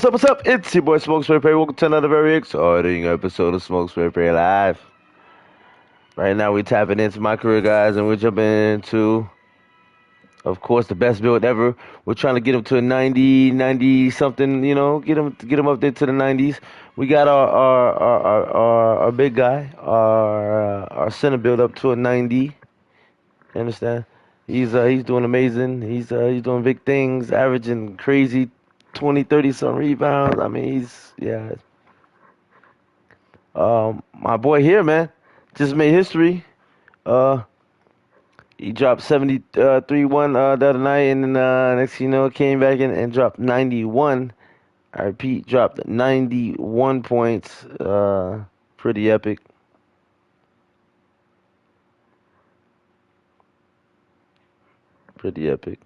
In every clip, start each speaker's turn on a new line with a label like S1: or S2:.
S1: What's up? It's your boy Smoke Spray Pray. Welcome to another very exciting episode of Smoke Spray Pray Live. Right now we tapping into my career, guys, and we're jumping into, of course, the best build ever. We're trying to get him to a 90 something, get him up there to the 90s. We got our big guy, our center build up to a 90. You understand? He's doing amazing. He's doing big things, averaging crazy 20, 30 some rebounds. I mean, yeah. My boy here, man, just made history. Uh, he dropped 73-1 the other night, and then next thing you know, came back and dropped 91. I repeat, dropped 91 points. Pretty epic. Pretty epic.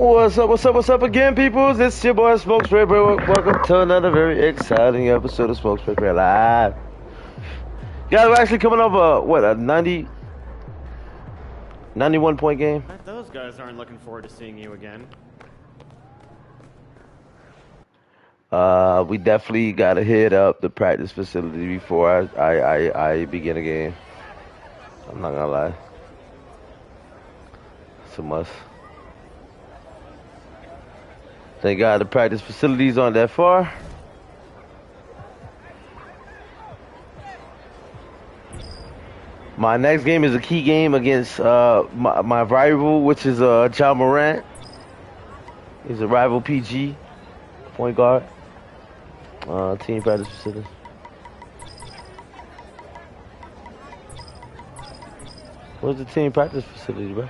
S1: What's up, what's up, what's up again, peoples? It's your boy Smokes Paper. Welcome to another very exciting episode of Smokes Paper Live. Guys, we're actually coming off a 91 point game.
S2: Bet those guys aren't looking forward to seeing you again.
S1: We definitely gotta hit up the practice facility before I begin a game. I'm not gonna lie. It's a must. Thank God the practice facilities aren't that far. My next game is a key game against my rival, which is John Morant. He's a rival PG point guard. Team practice facility. Where's the team practice facility, bro?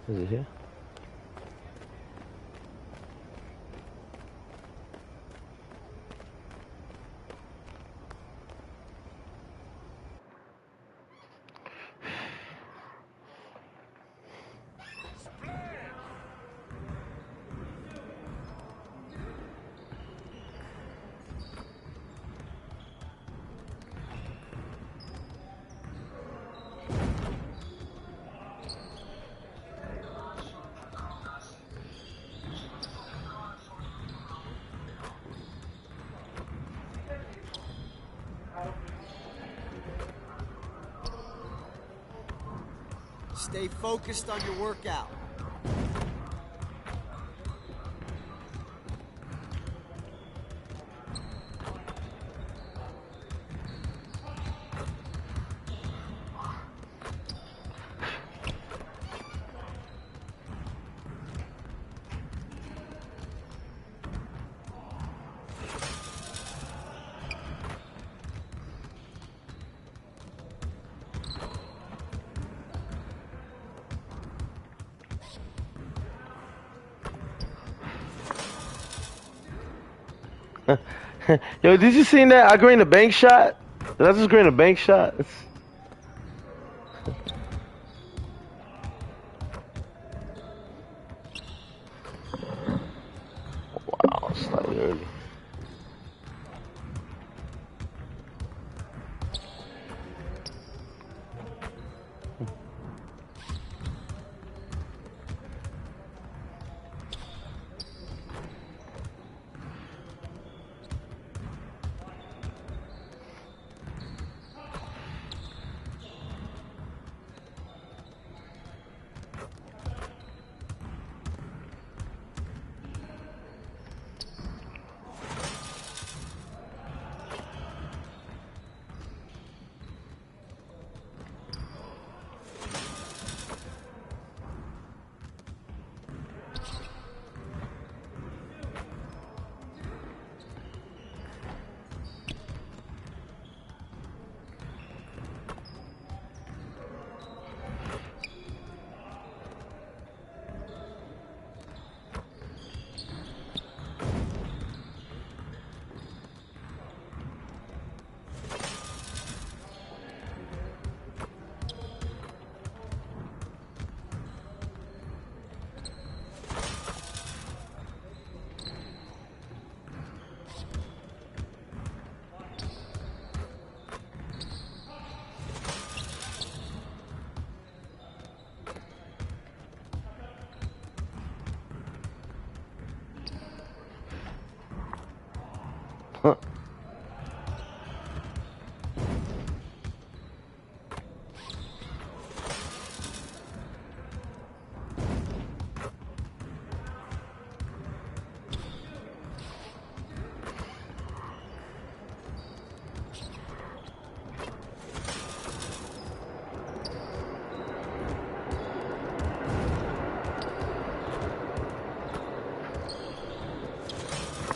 S1: Is it here?
S3: Stay focused on your workout.
S1: Yo, did you see that? I green a bank shot. Did I just green a bank shot? Wow, slightly early.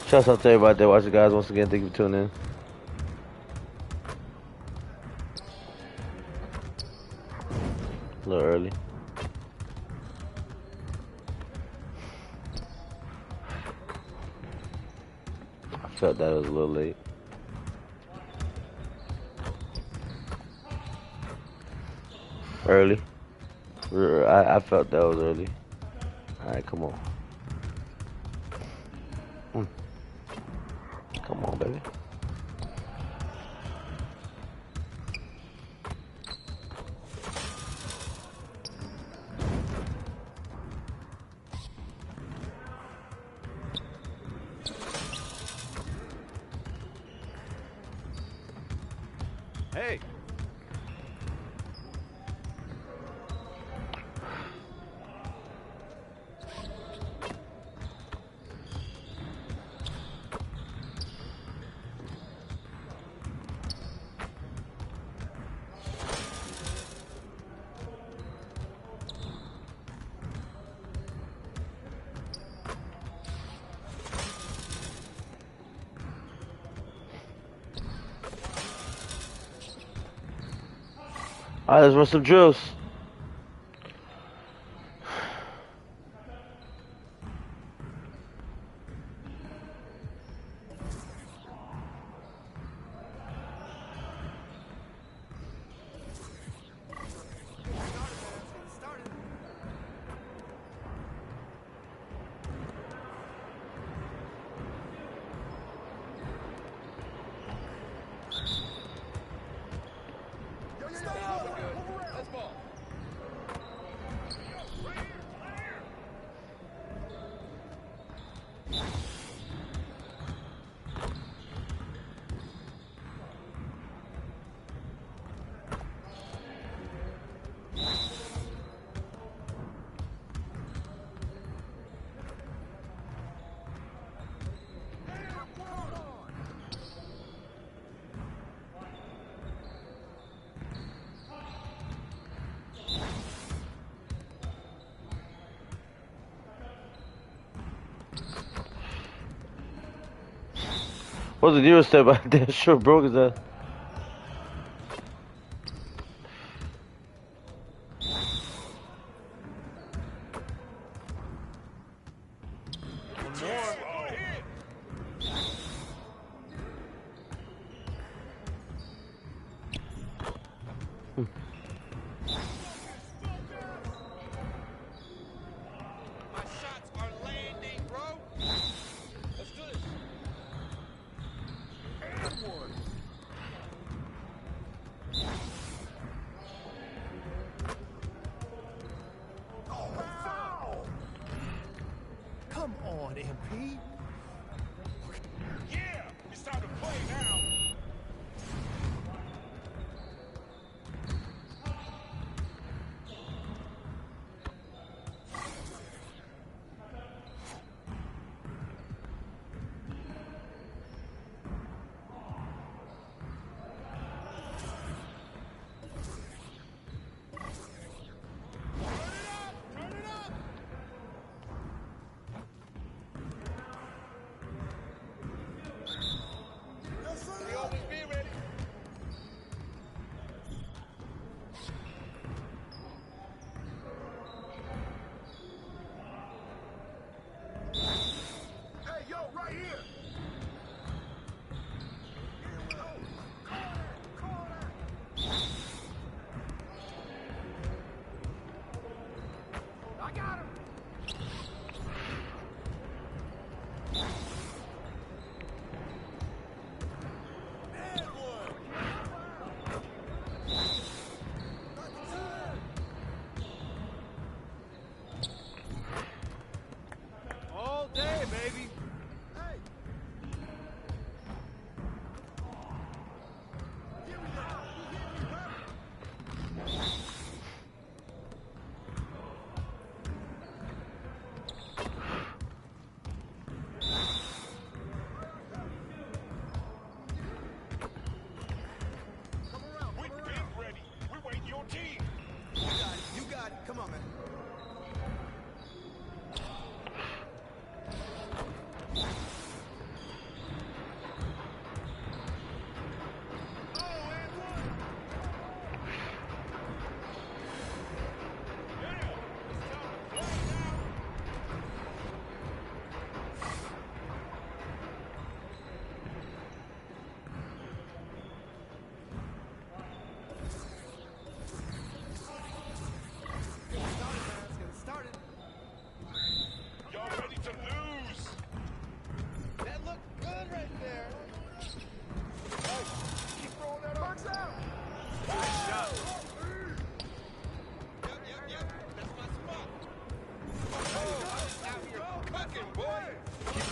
S1: Shouts out to everybody that watching, guys. Once again, thank you for tuning in. A little early. I felt that it was a little late. Early. I felt that was early. Alright, come on. Mm. Come on, baby.
S2: Hey!
S1: Alright, let's run some drills. What's the nearest step out there? Sure broke his ass.
S4: My shots are landing, bro. Let's do this. And one. Oh, foul! Come on, MP. Yeah, it's time to play now. Turn it up!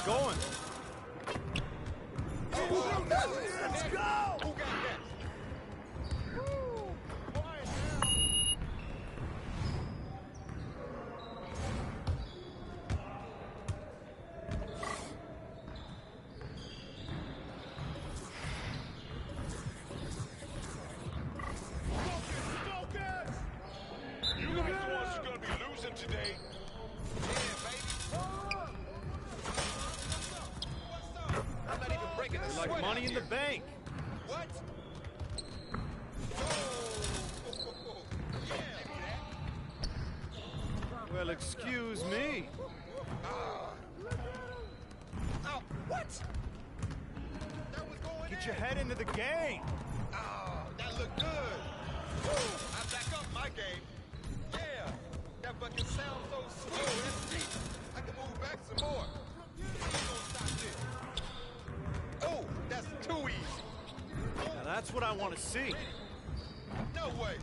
S2: going.
S4: Let's go! Who got that? Quiet down. Focus! You guys the ones who gonna be losing today. Yeah, baby. What's up? I'm not even breaking a
S2: Like
S4: sweat
S2: money in the
S4: here.
S2: bank.
S4: What? Whoa! Yeah,
S2: Well, excuse me.
S4: oh, what? That was going
S2: Get
S4: in.
S2: your head into the game.
S4: Oh, that looked good. Woo, I back up my game. Yeah, that fucking sounds so slow. That's deep. I can move back some more. You gonna stop this? Oh, that's too easy.
S2: Now that's what I want to see.
S4: No way.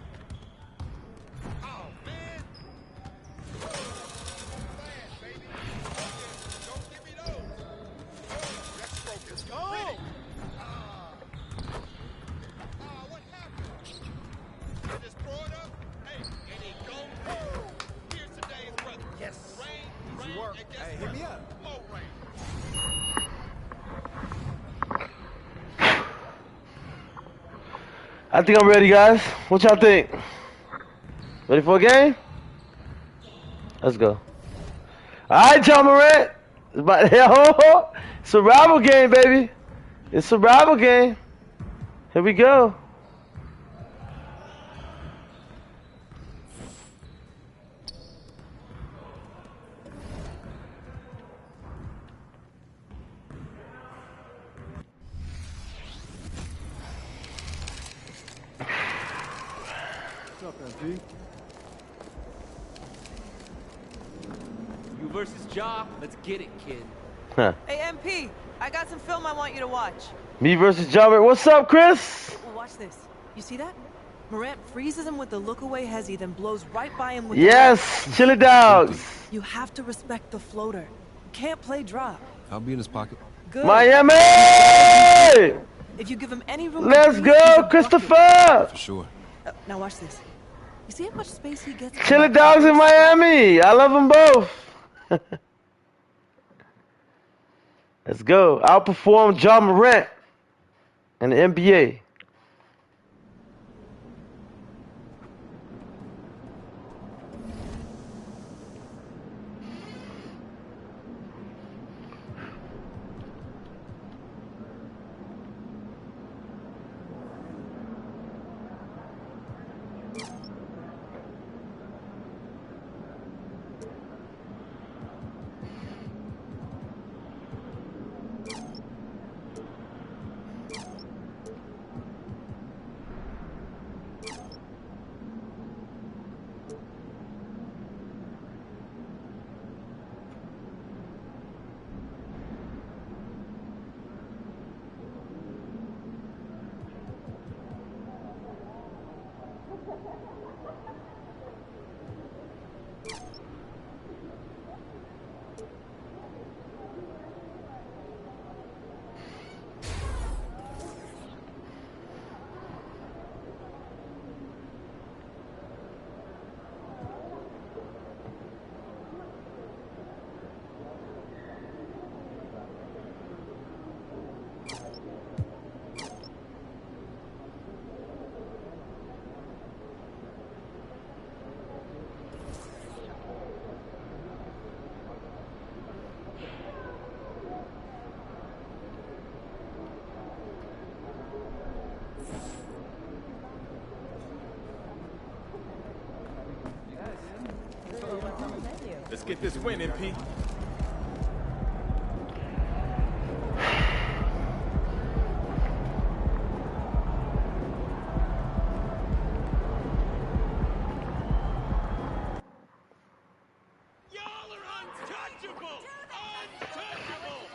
S4: Oh, man. Fast, baby. Don't give me those. Oh, that stroke is
S2: Go!
S4: pretty. What happened? I just throw it up? Hey, and it goes in. Here's today's weather.
S3: Yes.
S4: Rain,
S3: Easy
S4: rain,
S3: work.
S4: and guess
S3: Hey, hit
S4: what?
S3: me up.
S4: More rain.
S1: I think I'm ready, guys. What y'all think? Ready for a game? Let's go. All right, John Morant. It's about survival game, baby. It's survival game. Here we go.
S3: What's up, MP?
S5: You versus Ja, let's get it, kid.
S1: Huh.
S6: Hey, MP, I got some film I want you to watch.
S1: Me versus John Morant. What's up, Chris?
S6: Well, watch this. You see that? Morant freezes him with the look-away hezzy, then blows right by him with
S1: Yes, chili dogs.
S6: the... You have to respect the floater. You can't play drop.
S7: I'll be in his pocket.
S6: Good.
S1: Miami!
S6: If you give him any room to
S1: Let's
S6: breathe, he's a
S1: go,
S6: bucket.
S1: Christopher.
S7: For sure.
S6: Now watch this. You see how much space he gets?
S1: Chili dogs in Miami. I love them both. Let's go. Outperform John Morant in the NBA.
S2: Let's get this win, MP.
S4: Y'all are untouchable! Untouchable!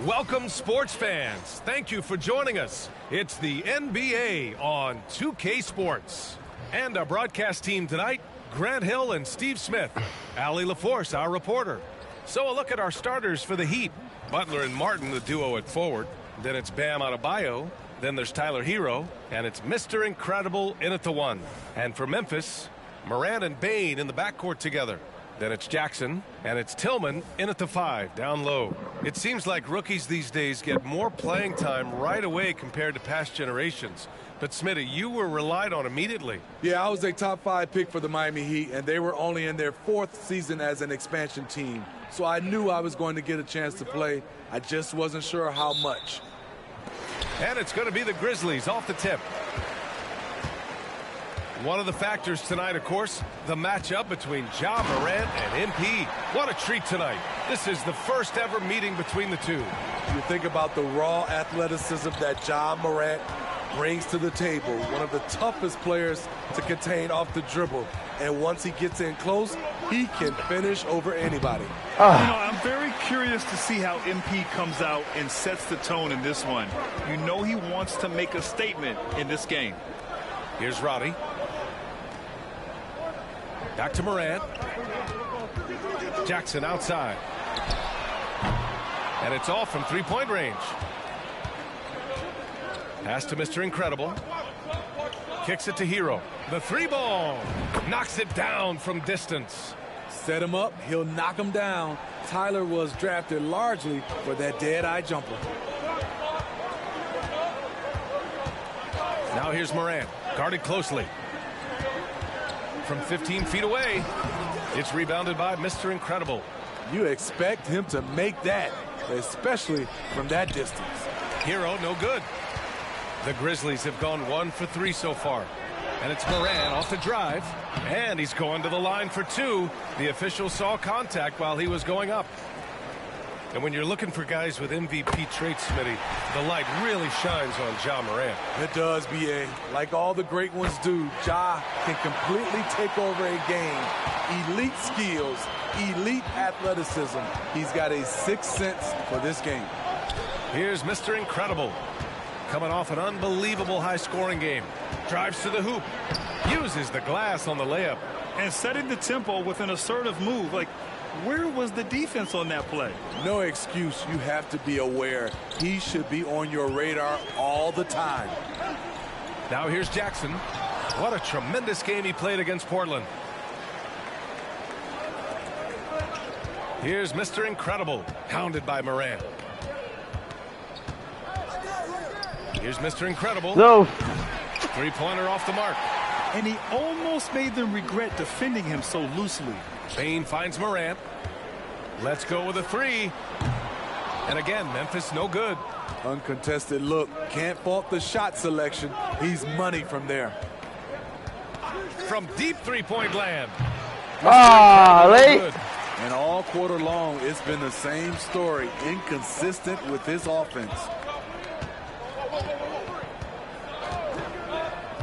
S7: Welcome, sports fans. Thank you for joining us. It's the NBA on 2K Sports. And our broadcast team tonight, Grant Hill and Steve Smith. Allie LaForce, our reporter. So a look at our starters for the Heat. Butler and Martin, the duo at forward. Then it's Bam Adebayo. Then there's Tyler Hero. And it's Mr. Incredible in at the 1. And for Memphis, Morant and Bane in the backcourt together. Then it's Jackson, and it's Tillman in at the 5, down low. It seems like rookies these days get more playing time right away compared to past generations. But Smitty, you were relied on immediately.
S8: Yeah, I was a top 5 pick for the Miami Heat, and they were only in their 4th season as an expansion team. So I knew I was going to get a chance to play. I just wasn't sure how much.
S7: And it's going to be the Grizzlies off the tip. One of the factors tonight, of course, the matchup between Ja Morant and MP. What a treat tonight. This is the first ever meeting between the two.
S8: You think about the raw athleticism that Ja Morant brings to the table. One of the toughest players to contain off the dribble. And once he gets in close, he can finish over anybody.
S9: You know, I'm very curious to see how MP comes out and sets the tone in this one. You know he wants to make a statement in this game.
S7: Here's Roddy. Back to Morant. Jackson outside. And it's off from three-point range. Pass to Mr. Incredible. Kicks it to Hero. The 3-ball. Knocks it down from distance.
S8: Set him up, he'll knock him down. Tyler was drafted largely for that dead-eye jumper.
S7: Now here's Morant, guarded closely. From 15 feet away, it's rebounded by Mr. Incredible.
S8: You expect him to make that, especially from that distance.
S7: Hero, no good. The Grizzlies have gone 1 for 3 so far. And it's Morant off the drive. And he's going to the line for 2. The official saw contact while he was going up. And when you're looking for guys with MVP traits, Smitty, the light really shines on Ja Morant.
S8: It does, B.A. Like all the great ones do, Ja can completely take over a game. Elite skills, elite athleticism. He's got a sixth sense for this game.
S7: Here's Mr. Incredible. Coming off an unbelievable high-scoring game. Drives to the hoop. Uses the glass on the layup.
S9: And setting the tempo with an assertive move. Like, where was the defense on that play?
S8: No excuse. You have to be aware. He should be on your radar all the time.
S7: Now here's Jackson. What a tremendous game he played against Portland. Here's Mr. Incredible, hounded by Morant. Here's Mr. Incredible.
S1: No.
S7: Three-pointer off the mark.
S9: And he almost made them regret defending him so loosely.
S7: Bane finds Morant. Let's go with a 3. And again, Memphis no good.
S8: Uncontested look. Can't fault the shot selection. He's money from there.
S7: From deep three-point land.
S1: Late.
S8: And all quarter long, it's been the same story. Inconsistent with his offense.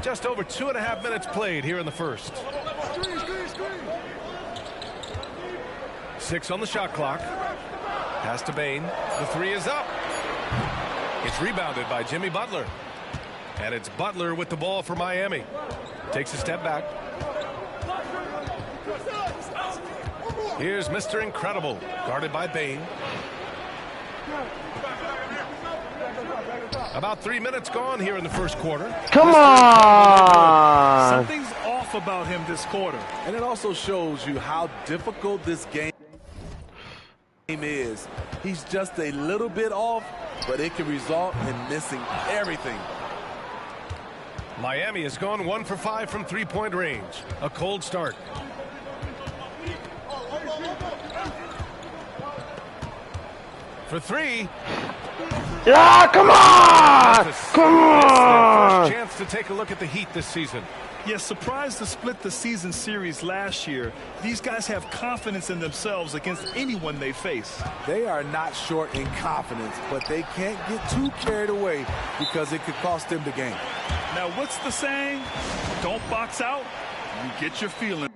S7: Just over 2.5 minutes played here in the first. 6 on the shot clock. Pass to Bane. The 3 is up. It's rebounded by Jimmy Butler. And it's Butler with the ball for Miami. Takes a step back. Here's Mr. Incredible, guarded by Bane. About 3 minutes gone here in the first quarter.
S1: Come on!
S9: Something's off about him this quarter.
S8: And it also shows you how difficult this game is. He's just a little bit off, but it can result in missing everything.
S7: Miami has gone 1 for 5 from three-point range. A cold start. For 3.
S1: Yeah, come on! Come on!
S7: First chance to take a look at the Heat this season.
S9: Yes, surprised to split the season series last year. These guys have confidence in themselves against anyone they face.
S8: They are not short in confidence, but they can't get too carried away because it could cost them the game.
S9: Now, what's the saying? Don't box out. You get your feelings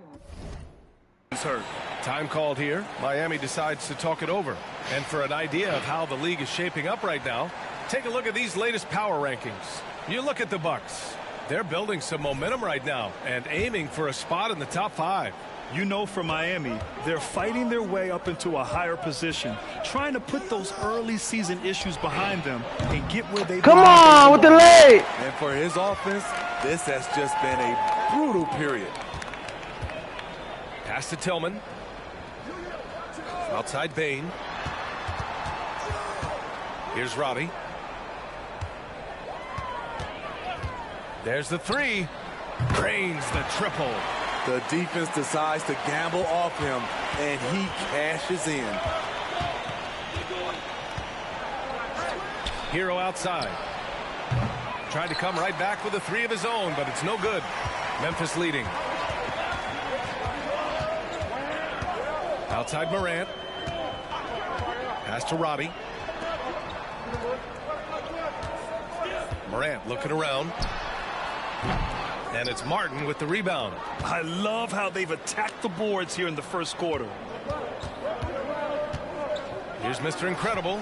S9: hurt.
S7: Time called here. Miami decides to talk it over. And for an idea of how the league is shaping up right now, take a look at these latest power rankings. You look at the Bucks. They're building some momentum right now and aiming for a spot in the top 5.
S9: You know, for Miami, they're fighting their way up into a higher position, trying to put those early season issues behind them and get where they
S1: Come on with the leg.
S8: And for his offense, this has just been a brutal period.
S7: Pass to Tillman. Outside Bain. Here's Roddy. There's the 3. Drains the triple.
S8: The defense decides to gamble off him, and he cashes in.
S7: Hero outside. Tried to come right back with a 3 of his own, but it's no good. Memphis leading. Outside Morant. Pass to Roddy. Morant looking around. And it's Martin with the rebound.
S9: I love how they've attacked the boards here in the first quarter.
S7: Here's Mr. Incredible.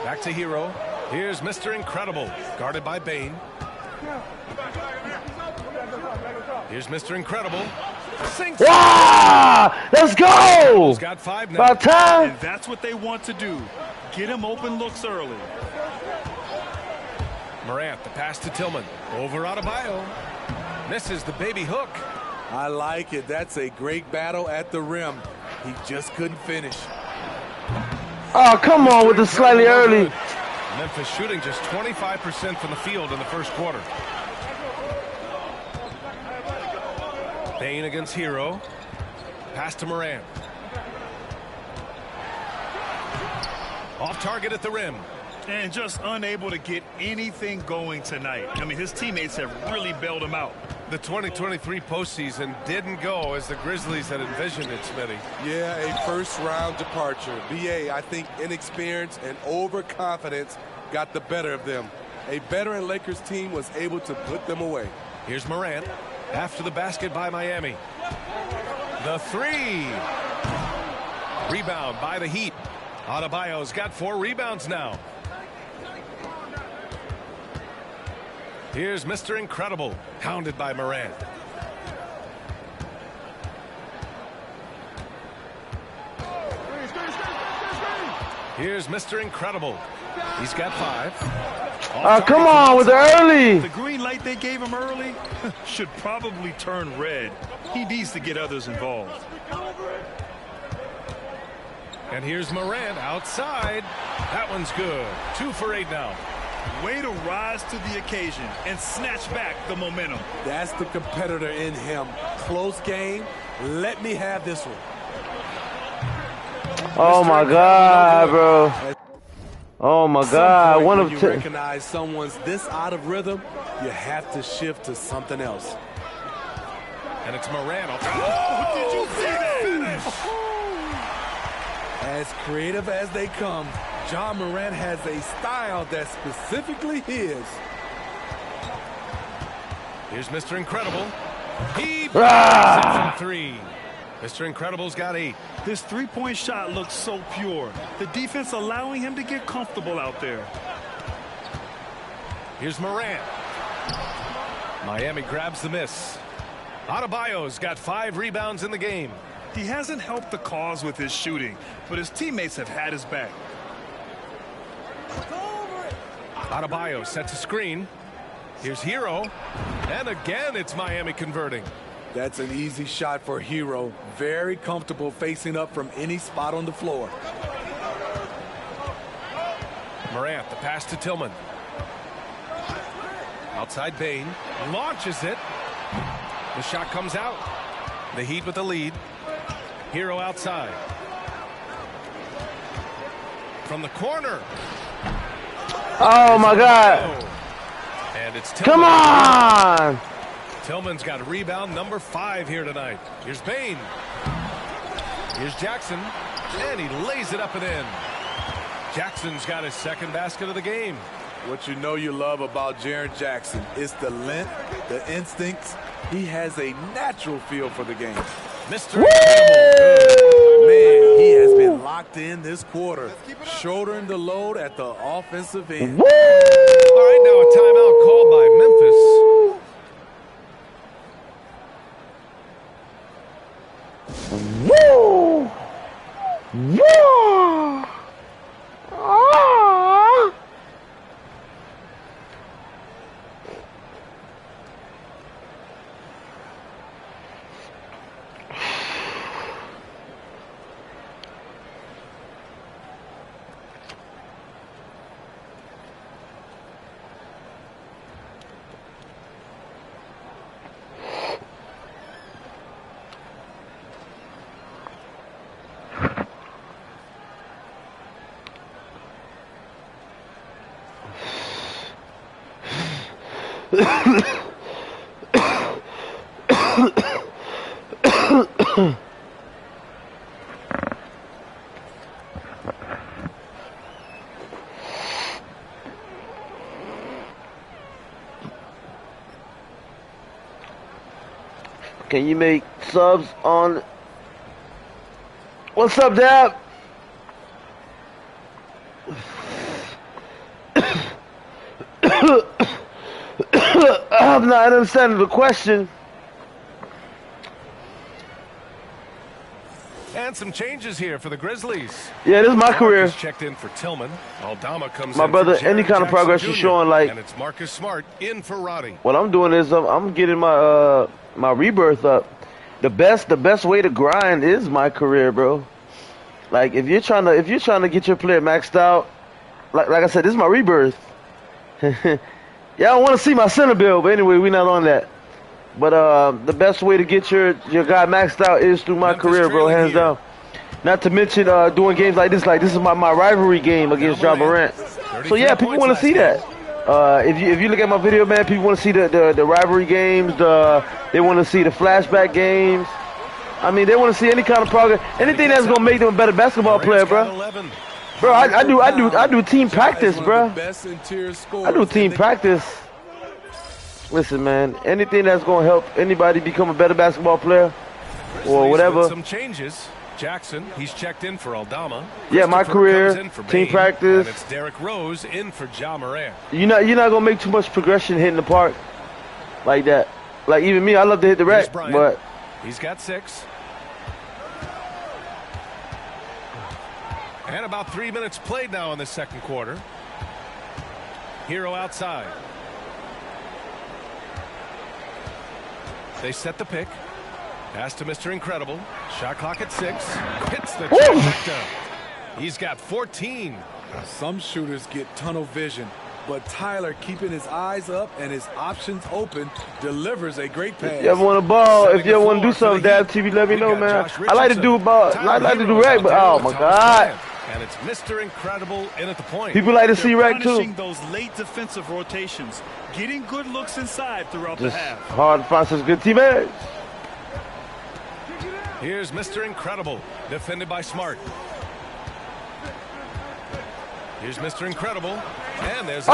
S7: Back to Hero. Here's Mr. Incredible. Guarded by Bain. Here's Mr. Incredible. Sinks.
S1: Wow! Let's go!
S7: He's got 5 now.
S1: About time.
S9: And that's what they want to do. Get him open looks early.
S7: Morant, the pass to Tillman. Over Adebayo. Misses the baby hook.
S8: I like it. That's a great battle at the rim. He just couldn't finish.
S1: Oh, come on with the slightly early.
S7: Memphis shooting just 25% from the field in the first quarter. Bain against Hero. Pass to Morant. Off target at the rim.
S9: And just unable to get anything going tonight. I mean, his teammates have really bailed him out.
S7: The 2023 postseason didn't go as the Grizzlies had envisioned it, Smitty.
S8: Yeah, a first-round departure. BA, I think inexperience and overconfidence got the better of them. A veteran Lakers team was able to put them away.
S7: Here's Morant after the basket by Miami. The 3. Rebound by the Heat. Adebayo's got 4 rebounds now. Here's Mr. Incredible, hounded by Morant. Here's Mr. Incredible. He's got 5.
S1: Oh, come on with the early.
S9: The green light they gave him early should probably turn red. He needs to get others involved.
S7: And here's Morant outside. That one's good. 2 for 8 now.
S9: Way to rise to the occasion and snatch back the momentum.
S8: That's the competitor in him. Close game. Let me have this one.
S1: Oh my God, bro. Oh my God. One of
S8: you recognize someone's this out of rhythm, you have to shift to something else.
S7: And it's Morant.
S9: Oh, did you see that finish?
S8: As creative as they come, Ja Morant has a style that's specifically his.
S7: Here's Mr. Incredible. He bangs it from 3. Mr. Incredible's got 8.
S9: This three-point shot looks so pure. The defense allowing him to get comfortable out there.
S7: Here's Morant. Miami grabs the miss. Adebayo's got 5 rebounds in the game.
S9: He hasn't helped the cause with his shooting, but his teammates have had his back.
S7: Adebayo sets a screen. Here's Hero. And again, it's Miami converting.
S8: That's an easy shot for Hero. Very comfortable facing up from any spot on the floor.
S7: Morant, the pass to Tillman. Outside Bain. Launches it. The shot comes out. The Heat with the lead. Hero outside. From the corner.
S1: Oh my God.
S7: And it's Tillman.
S1: Come on.
S7: Tillman's got rebound number 5 here tonight. Here's Bain. Here's Jackson. And he lays it up and in. Jackson's got his 2nd basket of the game.
S8: What you know you love about Jaren Jackson is the length, the instincts. He has a natural feel for the game.
S7: Mr. Incredible.
S8: Man, he has been locked in this quarter, shouldering the load at the offensive end.
S7: All right, now a timeout called by Memphis.
S1: Woo! Woo! Ah! Can you make subs on? What's up, Dab? I'm not understanding the question.
S7: And some changes here for the Grizzlies.
S1: Yeah, this is my career.
S7: Marcus checked in for Tillman. Aldama comes
S1: My
S7: in
S1: brother,
S7: for
S1: any
S7: Jaren
S1: kind of progress
S7: Jackson
S1: you're
S7: Jr.
S1: showing, like,
S7: And it's Marcus Smart in for Roddy.
S1: what I'm doing is I'm getting my my rebirth up. The best way to grind is my career, bro. Like if you're trying to get your player maxed out, like I said, this is my rebirth. Y'all want to see my center build, but anyway, we're not on that. But the best way to get your guy maxed out is through my
S7: Memphis
S1: career, bro,
S7: trailing
S1: hands
S7: here.
S1: down. Not to mention doing games like this. Like this is my rivalry game against Ja Morant. So yeah, people want to see that. If you look at my video, man, people want to see the rivalry games. They want to see the flashback games. I mean, they want to see any kind of progress, anything that's gonna make them a better basketball player, bro. Bro, I do team practice, bro. I do team practice. Listen, man, anything that's gonna help anybody become a better basketball player or whatever.
S7: Some changes. Jackson, he's checked in for Aldama.
S1: Yeah, my
S7: Christopher
S1: career,
S7: comes in for
S1: team
S7: Bane,
S1: practice.
S7: And it's Derrick Rose in for Ja Morant.
S1: You're not gonna make too much progression hitting the park like that. Like even me, I love to hit the
S7: Here's
S1: rack,
S7: Bryant.
S1: but
S7: He's got 6. And about 3 minutes played now in the second quarter. Hero outside. They set the pick. Pass to Mr. Incredible. Shot clock at 6. Hits the trifecta. He's got 14.
S8: Some shooters get tunnel vision, but Tyler, keeping his eyes up and his options open, delivers a great pass.
S1: if you ever want to ball, if you ever want to do something, Dab TV, let me know, man. I like to do ball, I like to do rack, but oh my God.
S7: And it's Mr. Incredible in at the point.
S1: People like to see rack too.
S9: Punishing those late defensive rotations, getting good looks inside throughout the
S1: Just
S9: half.
S1: hard to find such good teammates.
S7: Here's Mr. Incredible, defended by Smart. Here's Mr. Incredible, and there's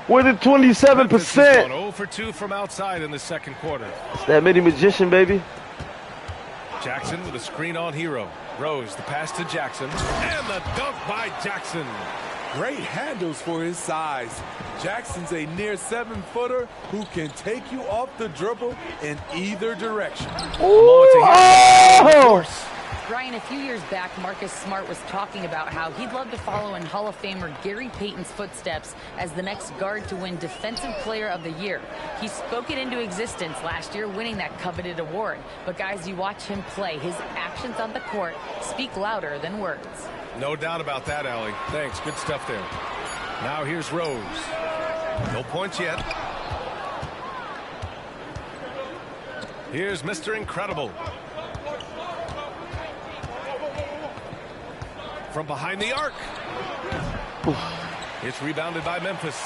S1: with a 27%.
S7: 0 for 2 from outside in the second quarter.
S1: It's that mini magician, baby.
S7: Jackson with a screen on Hero. Rose, the pass to Jackson, and the dunk by Jackson.
S8: Great handles for his size. Jackson's a near 7-footer who can take you off the dribble in either direction.
S10: Brian, a few years back, Marcus Smart was talking about how he'd love to follow in Hall of Famer Gary Payton's footsteps as the next guard to win Defensive Player of the Year. He spoke it into existence last year, winning that coveted award. But guys, you watch him play, his actions on the court speak louder than words.
S7: No doubt about that, Allie. Thanks. Good stuff there. Now here's Rose. No points yet. Here's Mr. Incredible. From behind the arc. It's rebounded by Memphis.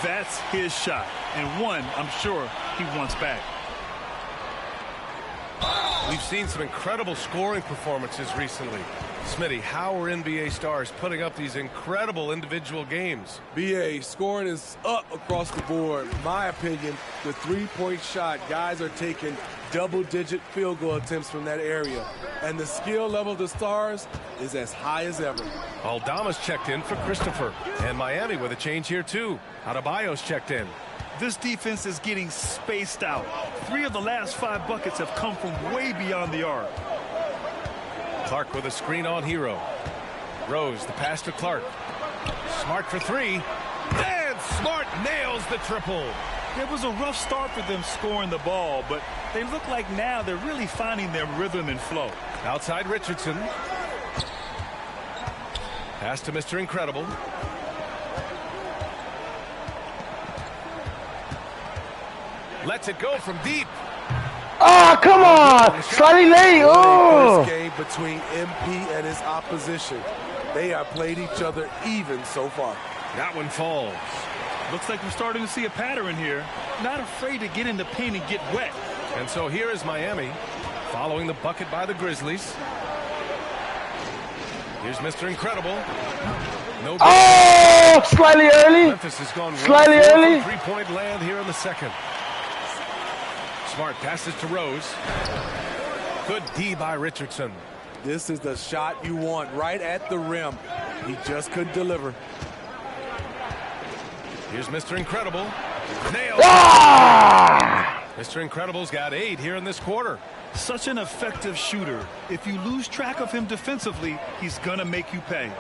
S9: That's his shot, and one I'm sure he wants back.
S7: We've seen some incredible scoring performances recently. Smitty, how are NBA stars putting up these incredible individual games?
S8: BA, scoring is up across the board. My opinion, the three-point shot, guys are taking double-digit field goal attempts from that area. And the skill level of the stars is as high as ever.
S7: Aldama's checked in for Christopher. And Miami with a change here, too. Adebayo's checked in.
S9: This defense is getting spaced out. 3 of the last 5 buckets have come from way beyond the arc.
S7: Clark with a screen on Hero. Rose, the pass to Clark. Smart for 3. And Smart nails the triple.
S9: It was a rough start for them scoring the ball, but they look like now they're really finding their rhythm and flow.
S7: Outside Richardson. Pass to Mr. Incredible. Lets it go from deep.
S1: Oh, come on! Slightly late. Oh!
S8: First game between MP and his opposition. They have played each other even so far.
S7: That one falls.
S9: Looks like we're starting to see a pattern here. Not afraid to get in the paint and get wet.
S7: And so here is Miami, following the bucket by the Grizzlies. Here's Mr. Incredible. No.
S1: Oh! Slightly early.
S7: Memphis has gone
S1: Slightly early.
S7: Three-point land here in the second. Smart passes to Rose. Good D by Richardson.
S8: This is the shot you want right at the rim. He just couldn't deliver.
S7: Here's Mr. Incredible. Nailed.
S1: Ah!
S7: Mr. Incredible's got 8 here in this quarter.
S9: Such an effective shooter. If you lose track of him defensively, he's gonna make you pay.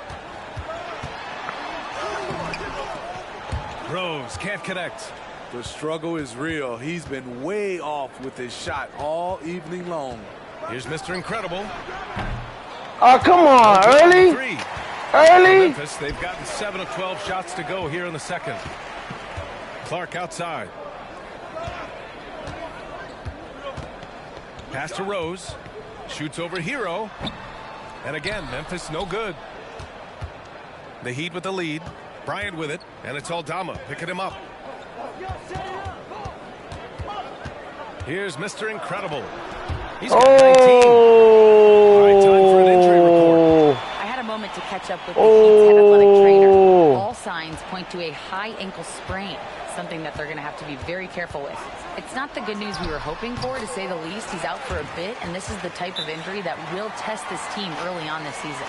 S7: Rose can't connect.
S8: The struggle is real. He's been way off with his shot all evening long.
S7: Here's Mr. Incredible.
S1: Oh, come on. Early?
S7: 3.
S1: Early?
S7: Memphis, they've gotten 7 of 12 shots to go here in the second. Clark outside. Pass to Rose. Shoots over Hero. And again, Memphis no good. The Heat with the lead. Bryant with it. And it's Aldama picking him up. Here's Mr. Incredible. He's got 19. Right, time for an injury report.
S10: I had a moment to catch up with the Heat's head athletic trainer. All signs point to a high ankle sprain, something that they're going to have to be very careful with. It's not the good news we were hoping for, to say the least. He's out for a bit, and this is the type of injury that will test this team early on this season.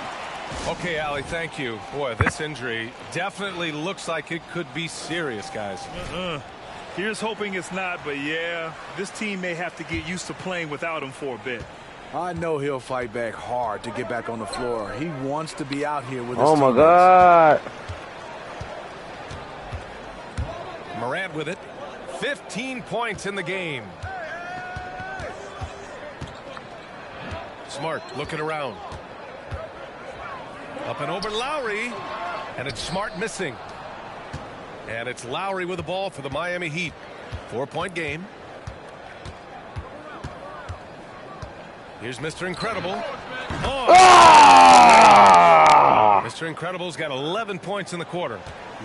S7: Okay, Allie, thank you. Boy, this injury definitely looks like it could be serious, guys.
S9: Here's hoping it's not, but yeah, this team may have to get used to playing without him for a bit.
S8: I know he'll fight back hard to get back on the floor. He wants to be out here with his
S1: Oh, my
S8: teammates.
S1: God.
S7: Morant with it. 15 points in the game. Smart looking around. Up and over Lowry. And it's Smart missing. And it's Lowry with the ball for the Miami Heat. 4-point game. Here's Mr. Incredible. Oh!
S1: Ah!
S7: Mr. Incredible's got 11 points in the quarter.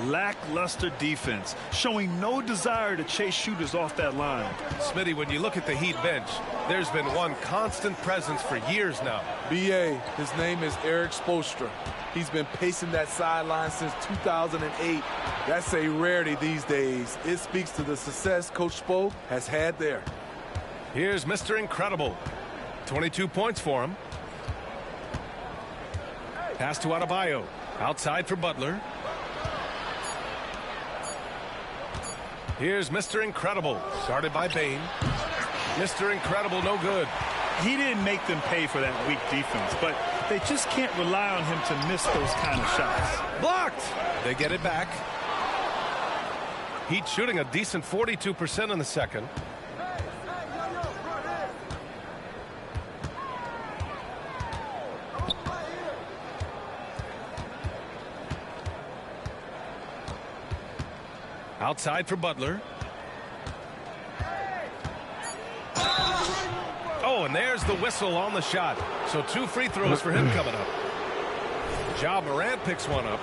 S9: Lackluster defense, showing no desire to chase shooters off that line.
S7: Smitty, when you look at the Heat bench, there's been one constant presence for years now.
S8: BA, his name is Eric Spoelstra. He's been pacing that sideline since 2008. That's a rarity these days. It speaks to the success Coach Spo has had there.
S7: Here's Mr. Incredible. 22 points for him. Pass to Adebayo. Outside for Butler. Here's Mr. Incredible. Started by Bain. Mr. Incredible, no good.
S9: He didn't make them pay for that weak defense, but they just can't rely on him to miss those kind of shots.
S7: Blocked. They get it back. Heat shooting a decent 42% in the second. Outside for Butler. Oh, and there's the whistle on the shot. So 2 free throws for him coming up. Ja Morant picks one up.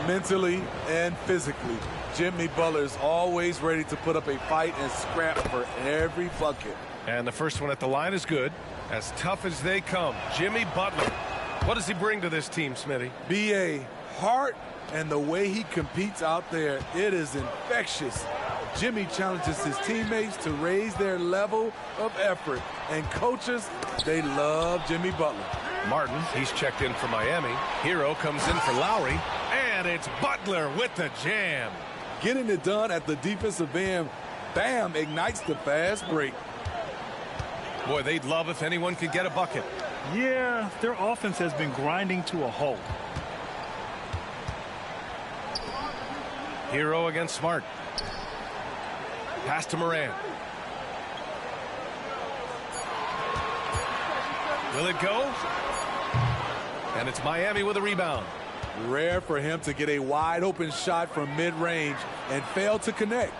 S8: Mentally and physically, Jimmy Butler's always ready to put up a fight and scrap for every bucket.
S7: And the first one at the line is good. As tough as they come, Jimmy Butler. What does he bring to this team, Smitty?
S8: B.A. heart and the way he competes out there, it is infectious. Jimmy challenges his teammates to raise their level of effort. And coaches, they love Jimmy Butler.
S7: Martin, he's checked in for Miami. Hero comes in for Lowry. And it's Butler with the jam.
S8: Getting it done at the defensive end, bam, ignites the fast break.
S7: Boy, they'd love if anyone could get a bucket.
S9: Yeah, their offense has been grinding to a halt.
S7: Hero against Smart. Pass to Morant. Will it go? And it's Miami with a rebound.
S8: Rare for him to get a wide open shot from mid-range and fail to connect.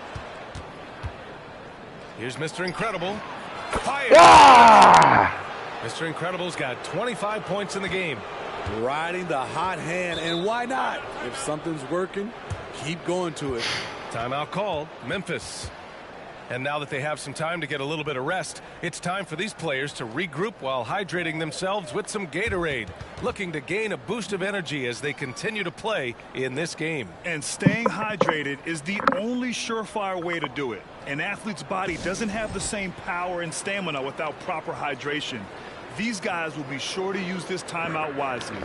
S7: Here's Mr. Incredible. Fire! Mr. Incredible's got 25 points in the game.
S8: Riding the hot hand, and why not? If something's working, keep going to it.
S7: Timeout called. Memphis. And now that they have some time to get a little bit of rest, it's time for these players to regroup while hydrating themselves with some Gatorade, looking to gain a boost of energy as they continue to play in this game.
S9: And staying hydrated is the only surefire way to do it. An athlete's body doesn't have the same power and stamina without proper hydration. These guys will be sure to use this timeout wisely.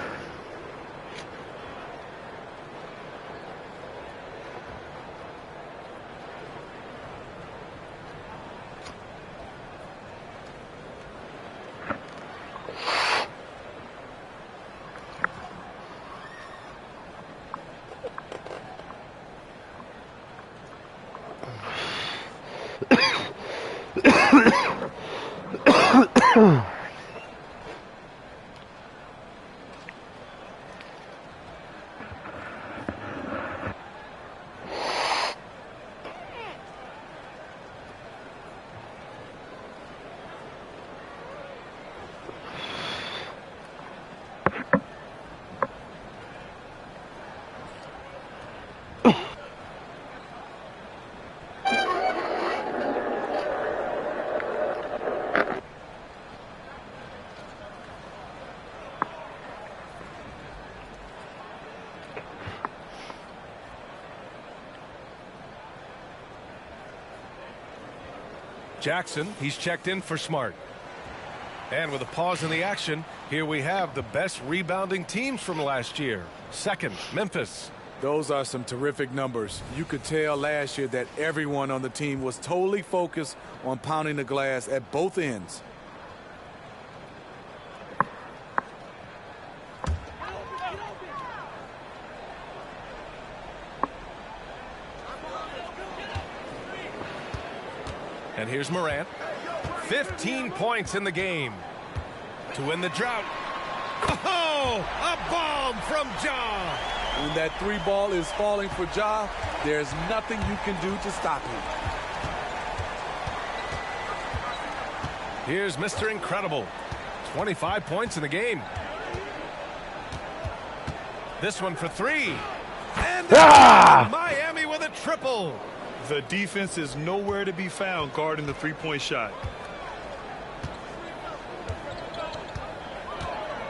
S7: Jackson, he's checked in for Smart. And with a pause in the action, here we have the best rebounding teams from last year. Second, Memphis.
S8: Those are some terrific numbers. You could tell last year that everyone on the team was totally focused on pounding the glass at both ends.
S7: And here's Morant. 15 points in the game to win the drought. Oh, a bomb from Ja.
S8: When that three ball is falling for Ja, there's nothing you can do to stop him.
S7: Here's Mr. Incredible. 25 points in the game. This one for three. And Miami with a triple.
S9: The defense is nowhere to be found guarding the three-point shot.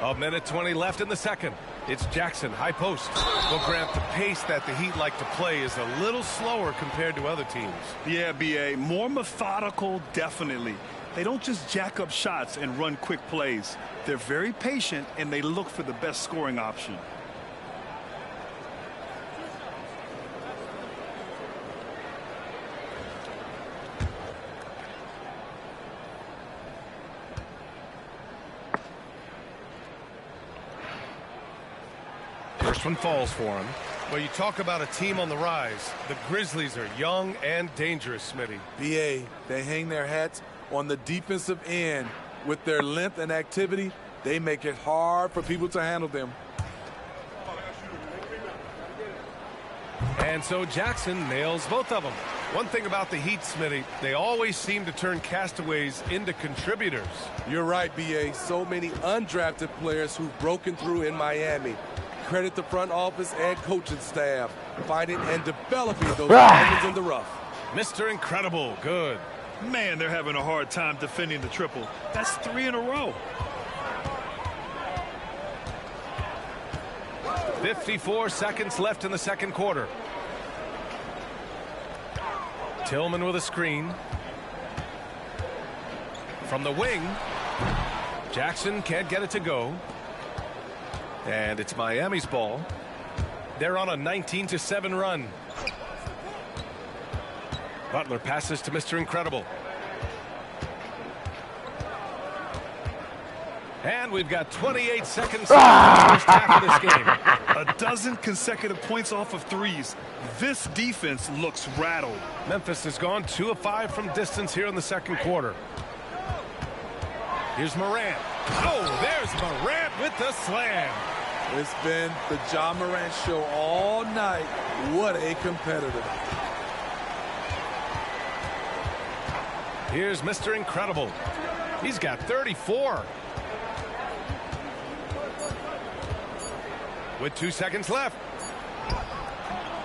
S7: A minute 20 left in the second. It's Jackson, high post. Well, Grant, the pace that the Heat like to play is a little slower compared to other teams.
S9: Yeah, B.A. More methodical, definitely. They don't just jack up shots and run quick plays. They're very patient, and they look for the best scoring option.
S7: First one falls for him. Well, you talk about a team on the rise. The Grizzlies are young and dangerous, Smitty.
S8: B.A., they hang their hats on the defensive end. With their length and activity, they make it hard for people to handle them.
S7: And so Jackson nails both of them. One thing about the Heat, Smitty, they always seem to turn castaways into contributors.
S8: You're right, B.A. So many undrafted players who've broken through in Miami. Credit the front office and coaching staff, finding and developing those diamonds in the rough.
S7: Mr. Incredible, good.
S9: Man, they're having a hard time defending the triple. That's 3 in a row.
S7: 54 seconds left in the second quarter. Tillman with a screen. From the wing. Jackson can't get it to go. And it's Miami's ball. They're on a 19-7 run. Butler passes to Mr. Incredible. And we've got 28 seconds left in the first half of this game.
S9: A dozen consecutive points off of threes. This defense looks rattled.
S7: Memphis has gone 2 of 5 from distance here in the second quarter. Here's Morant. Oh, there's Morant with the slam.
S8: It's been the Ja Morant show all night. What a competitor.
S7: Here's Mr. Incredible. He's got 34. With 2 seconds left.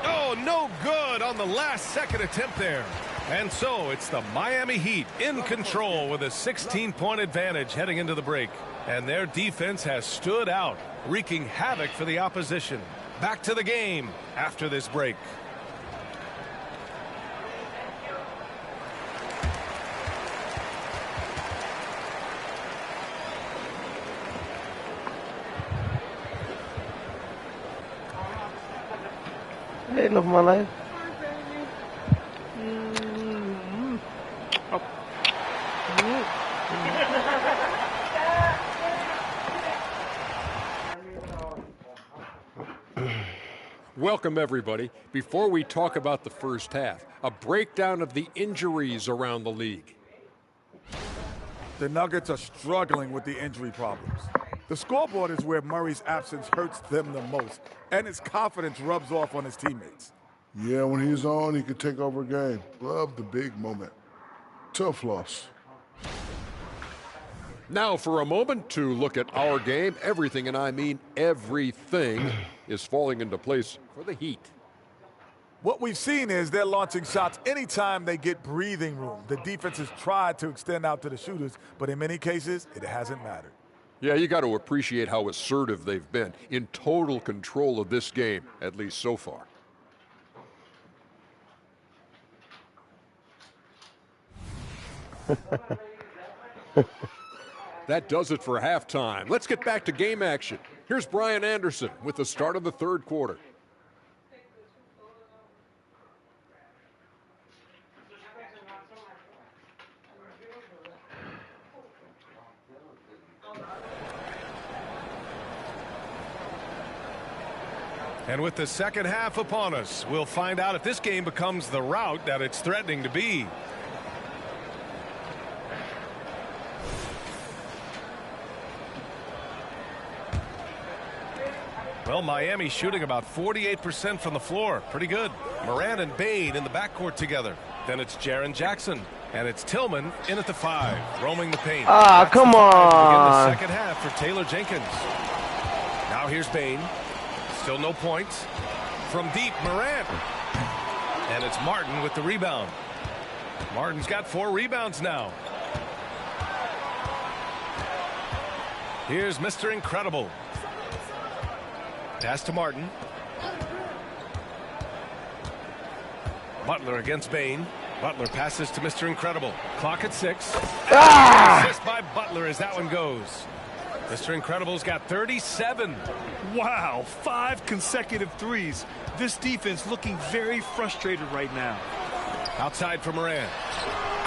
S7: Oh, no good on the last second attempt there. And so it's the Miami Heat in control with a 16-point advantage heading into the break. And their defense has stood out, wreaking havoc for the opposition. Back to the game after this break.
S1: Hey, love my life.
S11: Welcome, everybody. Before we talk about the first half, a breakdown of the injuries around the league.
S12: The Nuggets are struggling with the injury problems. The scoreboard is where Murray's absence hurts them the most, and his confidence rubs off on his teammates.
S13: Yeah, when he's on, he can take over a game. Love the big moment. Tough loss.
S11: Now for a moment to look at our game. Everything, and I mean everything, is falling into place for the Heat.
S12: What we've seen is they're launching shots anytime they get breathing room. The defense has tried to extend out to the shooters, but in many cases, it hasn't mattered.
S11: Yeah, you got to appreciate how assertive they've been, in total control of this game, at least so far. That does it for halftime. Let's get back to game action. Here's Brian Anderson with the start of the third quarter.
S7: And with the second half upon us, we'll find out if this game becomes the rout that it's threatening to be. Well, Miami shooting about 48% from the floor. Pretty good. Morant and Bane in the backcourt together. Then it's Jaren Jackson. And it's Tillman in at the 5, roaming the paint.
S1: Ah, come on.
S7: Begin the second half for Taylor Jenkins. Now here's Bane. Still no points. From deep, Morant. And it's Martin with the rebound. Martin's got 4 rebounds now. Here's Mr. Incredible. Pass to Martin. Butler against Bane. Butler passes to Mr. Incredible. Clock at 6. Assist by Butler as that one goes. Mr. Incredible's got 37.
S9: Wow, 5 consecutive threes. This defense looking very frustrated right now.
S7: Outside for Morant.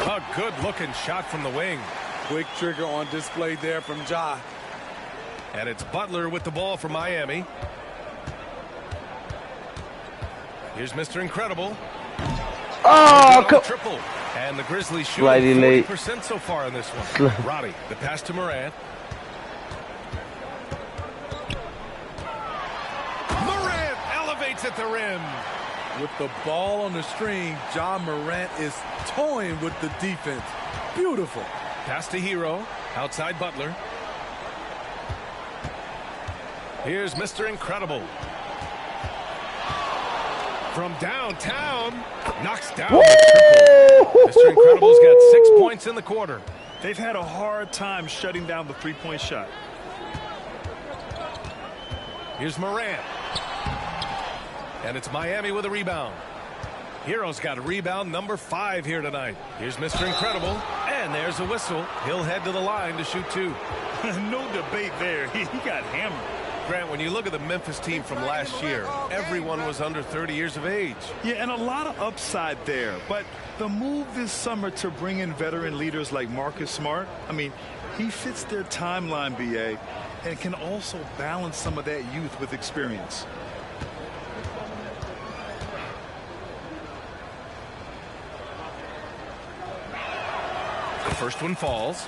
S7: A good-looking shot from the wing.
S8: Quick trigger on display there from Ja.
S7: And it's Butler with the ball for Miami. Here's Mr. Incredible.
S1: Oh,
S7: triple. And the Grizzlies shooting 40% so far in this one. Roddy, the pass to Morant. Morant elevates at the rim.
S8: With the ball on the string, Ja Morant is toying with the defense. Beautiful.
S7: Pass to Hero. Outside Butler. Here's Mr. Incredible. From downtown, knocks down the triple. Mr. Incredible's got 6 points in the quarter.
S9: They've had a hard time shutting down the three-point shot.
S7: Here's Morant. And it's Miami with a rebound. Hero's got a rebound number 5 here tonight. Here's Mr. Incredible. And there's a whistle. He'll head to the line to shoot 2.
S9: No debate there. He got hammered.
S7: Grant, when you look at the Memphis team from last year, everyone was under 30 years of age.
S9: Yeah, and a lot of upside there. But the move this summer to bring in veteran leaders like Marcus Smart, I mean, he fits their timeline, BA, and can also balance some of that youth with experience.
S7: The first one falls.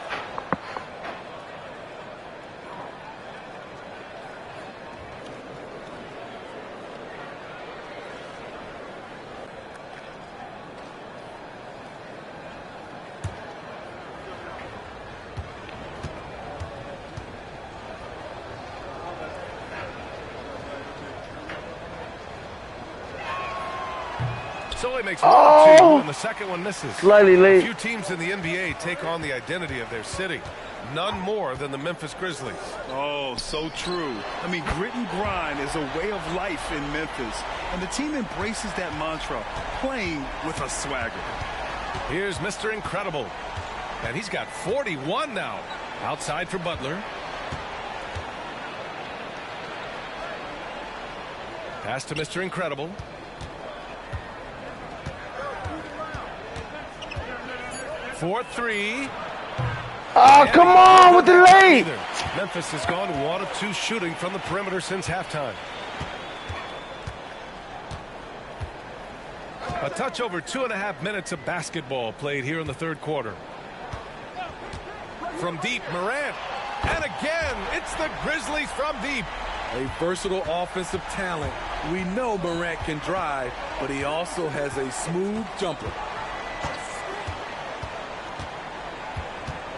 S7: So he makes 1 or 2, and the second one misses.
S1: Slightly late.
S7: A few teams in the NBA take on the identity of their city. None more than the Memphis Grizzlies.
S9: Oh, so true. I mean, grit and grind is a way of life in Memphis. And the team embraces that mantra, playing with a swagger.
S7: Here's Mr. Incredible. And he's got 41 now. Outside for Butler. Pass to Mr. Incredible. For 3.
S1: Oh, come on with the late.
S7: Memphis has gone 1 of 2 shooting from the perimeter since halftime. A touch over 2.5 minutes of basketball played here in the third quarter. From deep, Morant. And again, it's the Grizzlies from deep.
S8: A versatile offensive talent. We know Morant can drive, but he also has a smooth jumper.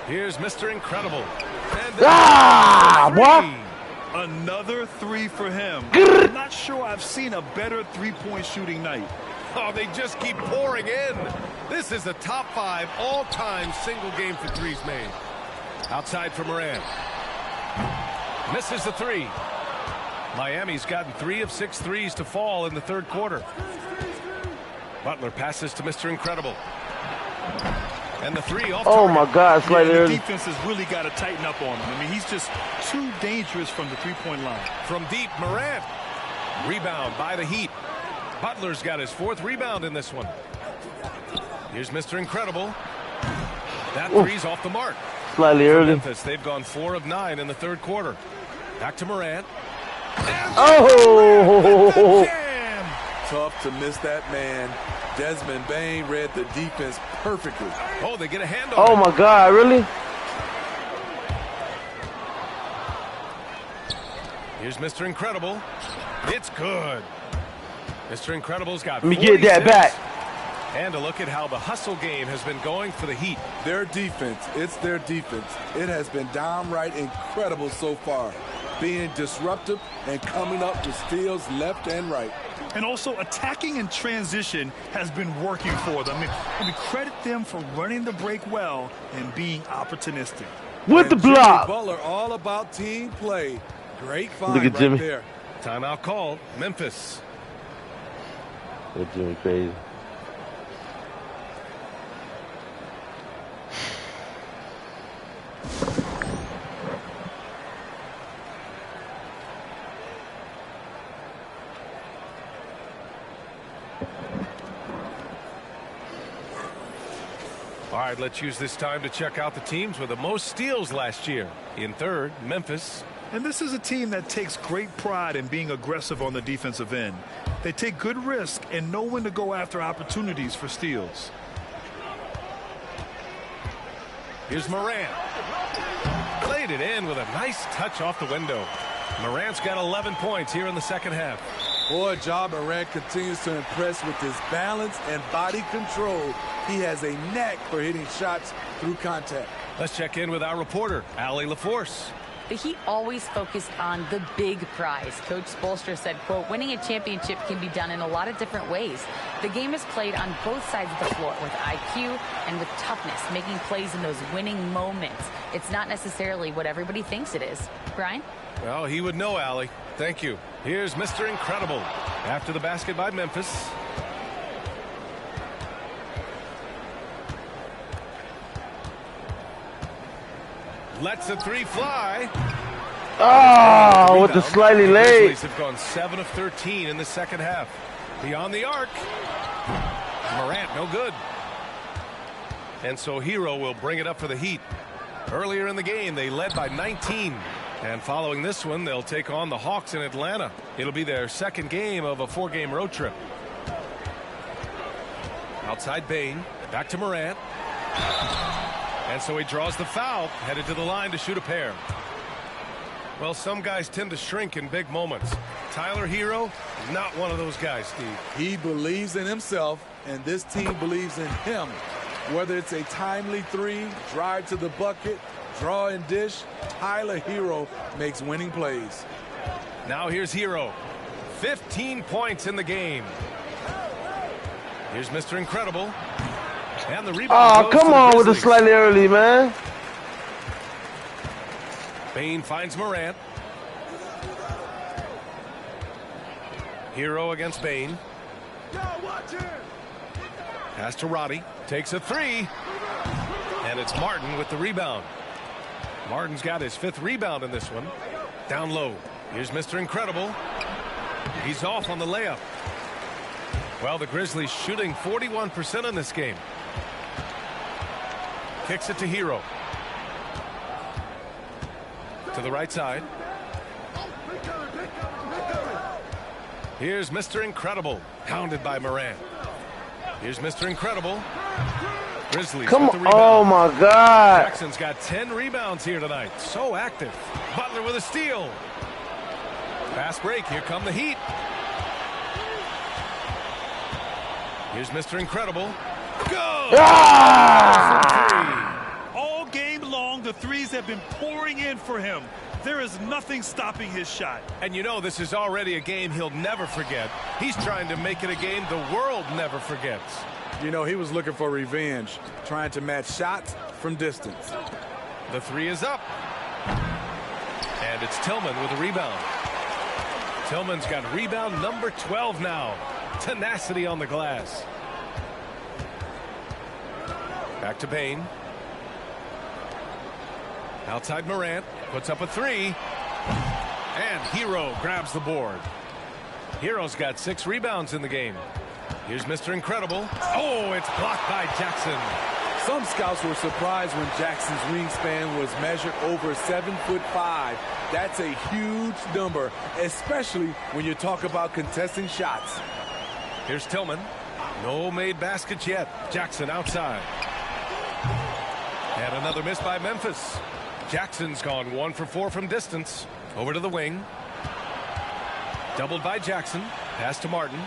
S7: Here's Mr. Incredible.
S1: And what?
S9: Another 3 for him. I'm not sure I've seen a better three-point shooting night.
S7: Oh, they just keep pouring in. This is a top 5 all-time single game for threes made. Outside for Morant. Misses the 3. Miami's gotten 3 of 6 threes to fall in the third quarter. Butler passes to Mr. Incredible. And the 3 off
S1: Oh
S7: target.
S1: my God, slightly
S9: The
S1: early.
S9: defense has really got to tighten up on him. I mean, he's just too dangerous from the three-point line.
S7: From deep, Morant. Rebound by the Heat. Butler's got his 4th rebound in this one. Here's Mr. Incredible. That 3's off the mark.
S1: Slightly
S7: For
S1: early.
S7: Memphis, they've gone 4 of 9 in the third quarter. Back to Morant.
S1: Oh!
S8: Tough to miss that man. Desmond Bain read the defense perfectly.
S7: Oh, they get a hand on
S1: Oh
S7: it.
S1: my God, really?
S7: Here's Mr. Incredible. It's good. Mr. Incredible's got
S1: Let me get that
S7: 46.
S1: back.
S7: And a look at how the hustle game has been going for the Heat.
S8: Their defense, it's their defense. It has been downright incredible so far. Being disruptive and coming up with steals left and right.
S9: And also attacking in transition has been working for them. I mean, credit them for running the break well and being opportunistic.
S1: With the
S8: Jimmy
S1: block.
S8: Butler, all about team play. Great find
S1: Look at
S8: right
S1: Jimmy.
S8: there.
S7: Timeout called. Memphis.
S1: Look at Jimmy crazy.
S7: All right, let's use this time to check out the teams with the most steals last year. In third, Memphis.
S9: And this is a team that takes great pride in being aggressive on the defensive end. They take good risk and know when to go after opportunities for steals.
S7: Here's Morant. Played it in with a nice touch off the window. Morant's got 11 points here in the second half.
S8: Boy, Ja Morant continues to impress with his balance and body control. He has a knack for hitting shots through contact.
S7: Let's check in with our reporter, Allie LaForce.
S10: The Heat always focused on the big prize. Coach Spoelstra said, quote, winning a championship can be done in a lot of different ways. The game is played on both sides of the floor with IQ and with toughness, making plays in those winning moments. It's not necessarily what everybody thinks it is. Brian?
S7: Well, he would know, Allie. Thank you. Here's Mr. Incredible after the basket by Memphis. Lets a three fly.
S1: Oh, with the slightly
S7: The
S1: late.
S7: Grizzlies have gone 7 of 13 in the second half. Beyond the arc. Morant, no good. And so Hero will bring it up for the Heat. Earlier in the game, they led by 19. And following this one, they'll take on the Hawks in Atlanta. It'll be their second game of a 4-game road trip. Outside Bane. Back to Morant. And so he draws the foul, headed to the line to shoot a pair. Well, some guys tend to shrink in big moments. Tyler Hero, not one of those guys, Steve.
S8: He believes in himself, and this team believes in him. Whether it's a timely three, drive to the bucket, draw and dish, Tyler Hero makes winning plays.
S7: Now here's Hero. 15 points in the game. Here's Mr. Incredible. And the rebound.
S1: Oh, come on with the slightly early, man.
S7: Bane finds Morant. Hero against Bane. Pass to Roddy. Takes a three. And it's Martin with the rebound. Martin's got his 5th rebound in this one. Down low. Here's Mr. Incredible. He's off on the layup. Well, the Grizzlies shooting 41% in this game. Kicks it to Hero. To the right side. Here's Mr. Incredible. Hounded by Morant. Here's Mr. Incredible. Grizzlies
S1: Come
S7: with the
S1: on.
S7: rebound.
S1: Oh, my God.
S7: Jackson's got 10 rebounds here tonight. So active. Butler with a steal. Fast break. Here come the Heat. Here's Mr. Incredible. Go!
S1: Ah!
S9: All game long, the threes have been pouring in for him. There is nothing stopping his shot.
S7: And you know this is already a game he'll never forget. He's trying to make it a game the world never forgets.
S8: You know, he was looking for revenge, trying to match shots from distance.
S7: The three is up. And it's Tillman with a rebound. Tillman's got rebound number 12 now. Tenacity on the glass. Back to Bane. Outside Morant. Puts up a three. And Hero grabs the board. Hero's got 6 rebounds in the game. Here's Mr. Incredible. Oh, it's blocked by Jackson.
S8: Some scouts were surprised when Jackson's wingspan was measured over 7'5". That's a huge number, especially when you talk about contesting shots.
S7: Here's Tillman. No made baskets yet. Jackson outside. And another miss by Memphis. Jackson's gone 1 for 4 from distance. Over to the wing. Doubled by Jackson. Pass to Martin.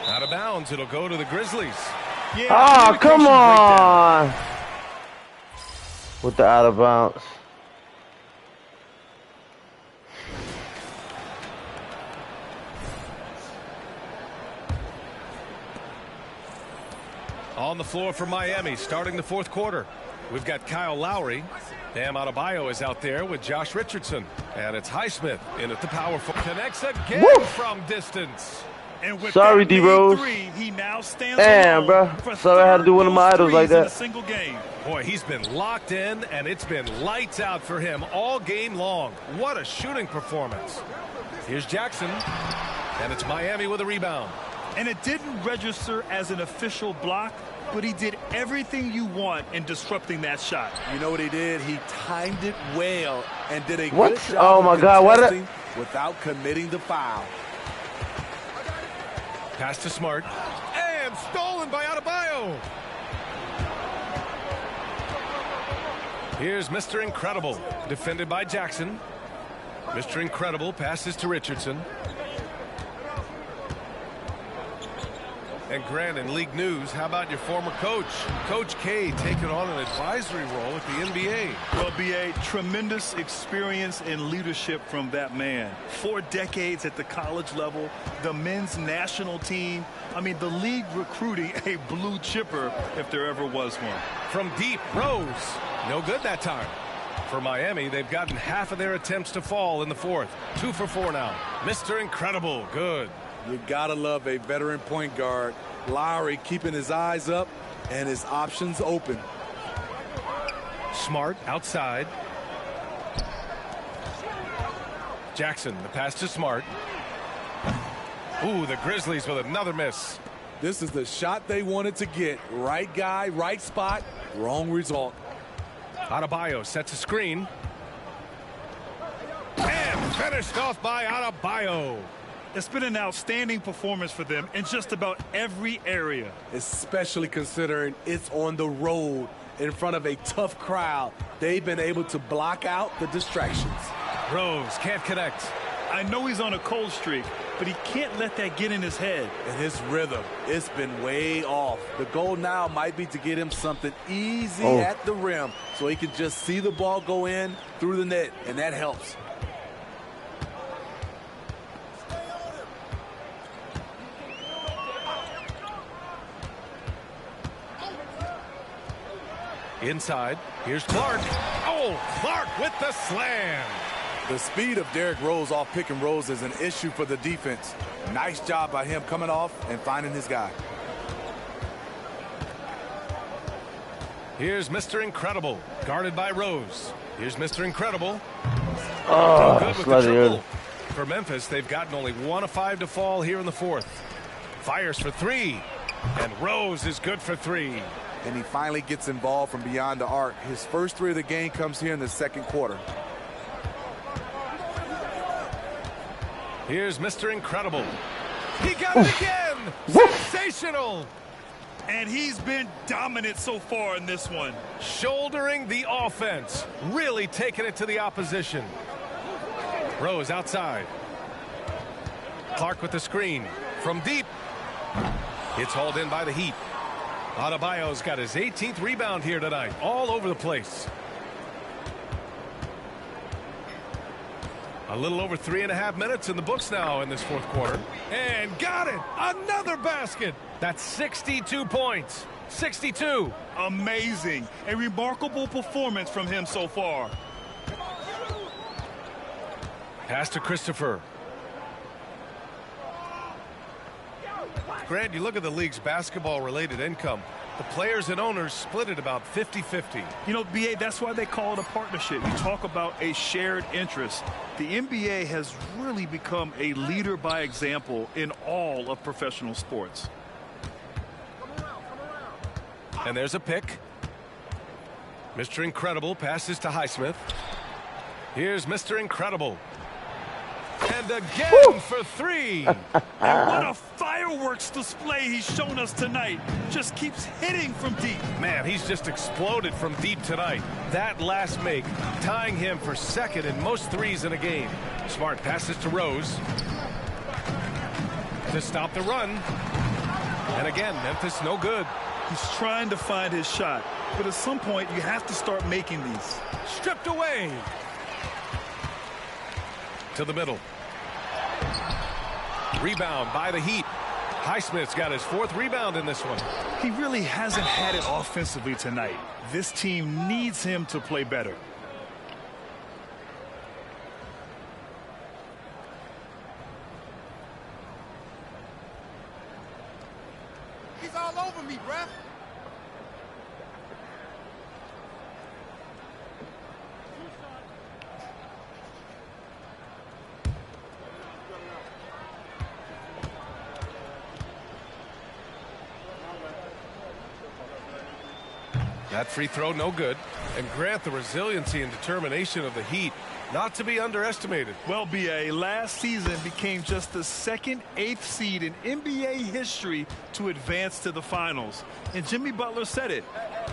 S7: Out of bounds. It'll go to the Grizzlies.
S1: Oh, come on. With the out of bounds.
S7: On the floor for Miami, starting the 4th quarter. We've got Kyle Lowry. Bam Adebayo is out there with Josh Richardson. And it's Highsmith in at the power forward. Connects again from distance.
S9: And with
S1: Sorry,
S9: that
S1: D-Rose.
S9: three, he now stands
S1: Damn,
S9: alone
S1: bro.
S9: for
S1: Sorry I had to do one of my
S9: 30
S1: idols like
S9: threes in
S1: that.
S9: a single game.
S7: Boy, he's been locked in, and it's been lights out for him all game long. What a shooting performance. Here's Jackson, and it's Miami with a rebound.
S9: And it didn't register as an official block, but he did everything you want in disrupting that shot.
S8: You know what he did? He timed it well and did a
S1: What?
S8: good job
S1: Oh, my
S8: of
S1: God. What?
S8: contesting without committing the foul.
S7: Pass to Smart, and stolen by Adebayo. Here's Mr. Incredible, defended by Jackson. Mr. Incredible passes to Richardson. And Grant, in league news, how about your former coach? Coach K taking on an advisory role at the NBA.
S9: Well, B.A., tremendous experience and leadership from that man. 4 decades at the college level, the men's national team. I mean, the league recruiting a blue chipper if there ever was one.
S7: From deep, Rose. No good that time. For Miami, they've gotten half of their attempts to fall in the fourth. 2 for 4 now. Mr. Incredible, good.
S8: You gotta love a veteran point guard. Lowry keeping his eyes up and his options open.
S7: Smart outside. Jackson, the pass to Smart. Ooh, the Grizzlies with another miss.
S8: This is the shot they wanted to get. Right guy, right spot, wrong result.
S7: Adebayo sets a screen. And finished off by Adebayo.
S9: It's been an outstanding performance for them in just about every area.
S8: Especially considering it's on the road in front of a tough crowd. They've been able to block out the distractions.
S7: Rose can't connect.
S9: I know he's on a cold streak, but he can't let that get in his head.
S8: And his rhythm, it's been way off. The goal now might be to get him something easy at the rim so he can just see the ball go in through the net, and that helps.
S7: Inside, here's Clark. Oh, Clark with the slam.
S8: The speed of Derrick Rose off pick and rolls is an issue for the defense. Nice job by him coming off and finding his guy.
S7: Here's Mr. Incredible, guarded by Rose. Here's Mr. Incredible.
S1: Oh,
S7: Good with the triple. For Memphis, they've gotten only 1 of 5 to fall here in the fourth. Fires for 3, and Rose is good for 3.
S8: And he finally gets involved from beyond the arc. His first 3 of the game comes here in the second quarter.
S7: Here's Mr. Incredible. He got it again! Sensational!
S9: And he's been dominant so far in this one.
S7: Shouldering the offense. Really taking it to the opposition. Rose outside. Clark with the screen. From deep. It's hauled in by the Heat. Adebayo's got his 18th rebound here tonight. All over the place. A little over 3.5 minutes in the books now in this fourth quarter. And got it! Another basket! That's 62 points. 62.
S9: Amazing. A remarkable performance from him so far.
S7: Pass to Christopher. Grant, you look at the league's basketball-related income. The players and owners split it about 50-50.
S9: You know, B.A., that's why they call it a partnership. You talk about a shared interest. The NBA has really become a leader by example in all of professional sports.
S7: And there's a pick. Mr. Incredible passes to Highsmith. Here's Mr. Incredible. And again for 3.
S9: And what a fireworks display he's shown us tonight. Just keeps hitting from deep.
S7: Man, he's just exploded from deep tonight. That last make, tying him for second in most threes in a game. Smart passes to Rose. To stop the run. And again, Memphis no good.
S9: He's trying to find his shot. But at some point, you have to start making these.
S7: Stripped away. To the middle. Rebound by the Heat. Highsmith's got his 4th rebound in this one.
S9: He really hasn't had it offensively tonight. This team needs him to play better.
S4: He's all over me, bruh.
S7: That free throw no good. And Grant, the resiliency and determination of the Heat, not to be underestimated.
S9: Well, B.A., last season became just the 2nd 8th seed in NBA history to advance to the finals. And Jimmy Butler said it.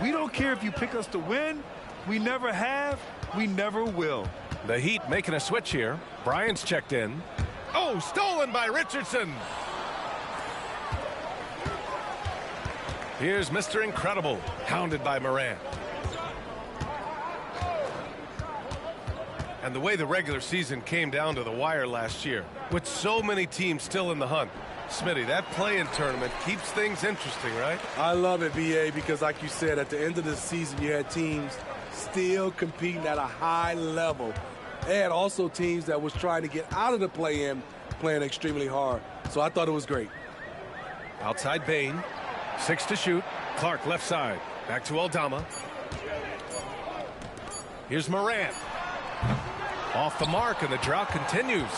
S9: We don't care if you pick us to win. We never have. We never will.
S7: The Heat making a switch here. Bryant's checked in. Oh, stolen by Richardson. Here's Mr. Incredible, hounded by Morant. And the way the regular season came down to the wire last year, with so many teams still in the hunt. Smitty, that play-in tournament keeps things interesting, right?
S8: I love it, BA, because like you said, at the end of the season, you had teams still competing at a high level. And also teams that was trying to get out of the play-in playing extremely hard. So I thought it was great.
S7: Outside Bain, 6 to shoot. Clark left side, back to Aldama. Here's Morant. Off the mark, and the drought continues.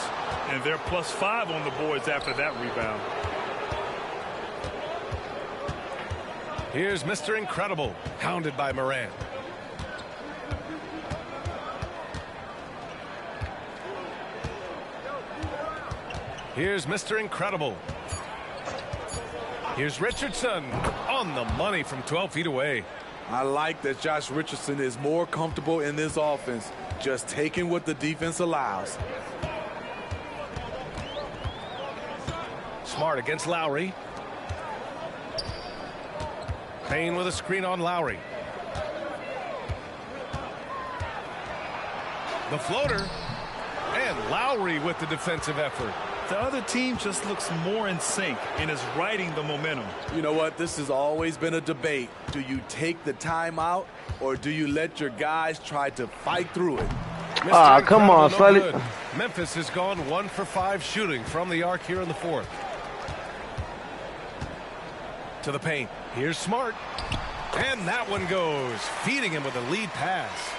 S9: And they're +5 on the boards after that rebound.
S7: Here's Mr. Incredible, hounded by Morant. Here's Mr. Incredible. Here's Richardson on the money from 12 feet away.
S8: I like that Josh Richardson is more comfortable in this offense, just taking what the defense allows.
S7: Smart against Lowry. Payne with a screen on Lowry. The floater. And Lowry with the defensive effort.
S9: The other team just looks more in sync and is riding the momentum.
S8: You know what? This has always been a debate. Do you take the timeout or do you let your guys try to fight through it?
S1: Ah, come on, Sully.
S7: Memphis has gone 1 for 5 shooting from the arc here in the fourth. To the paint. Here's Smart. And that one goes, feeding him with a lead pass.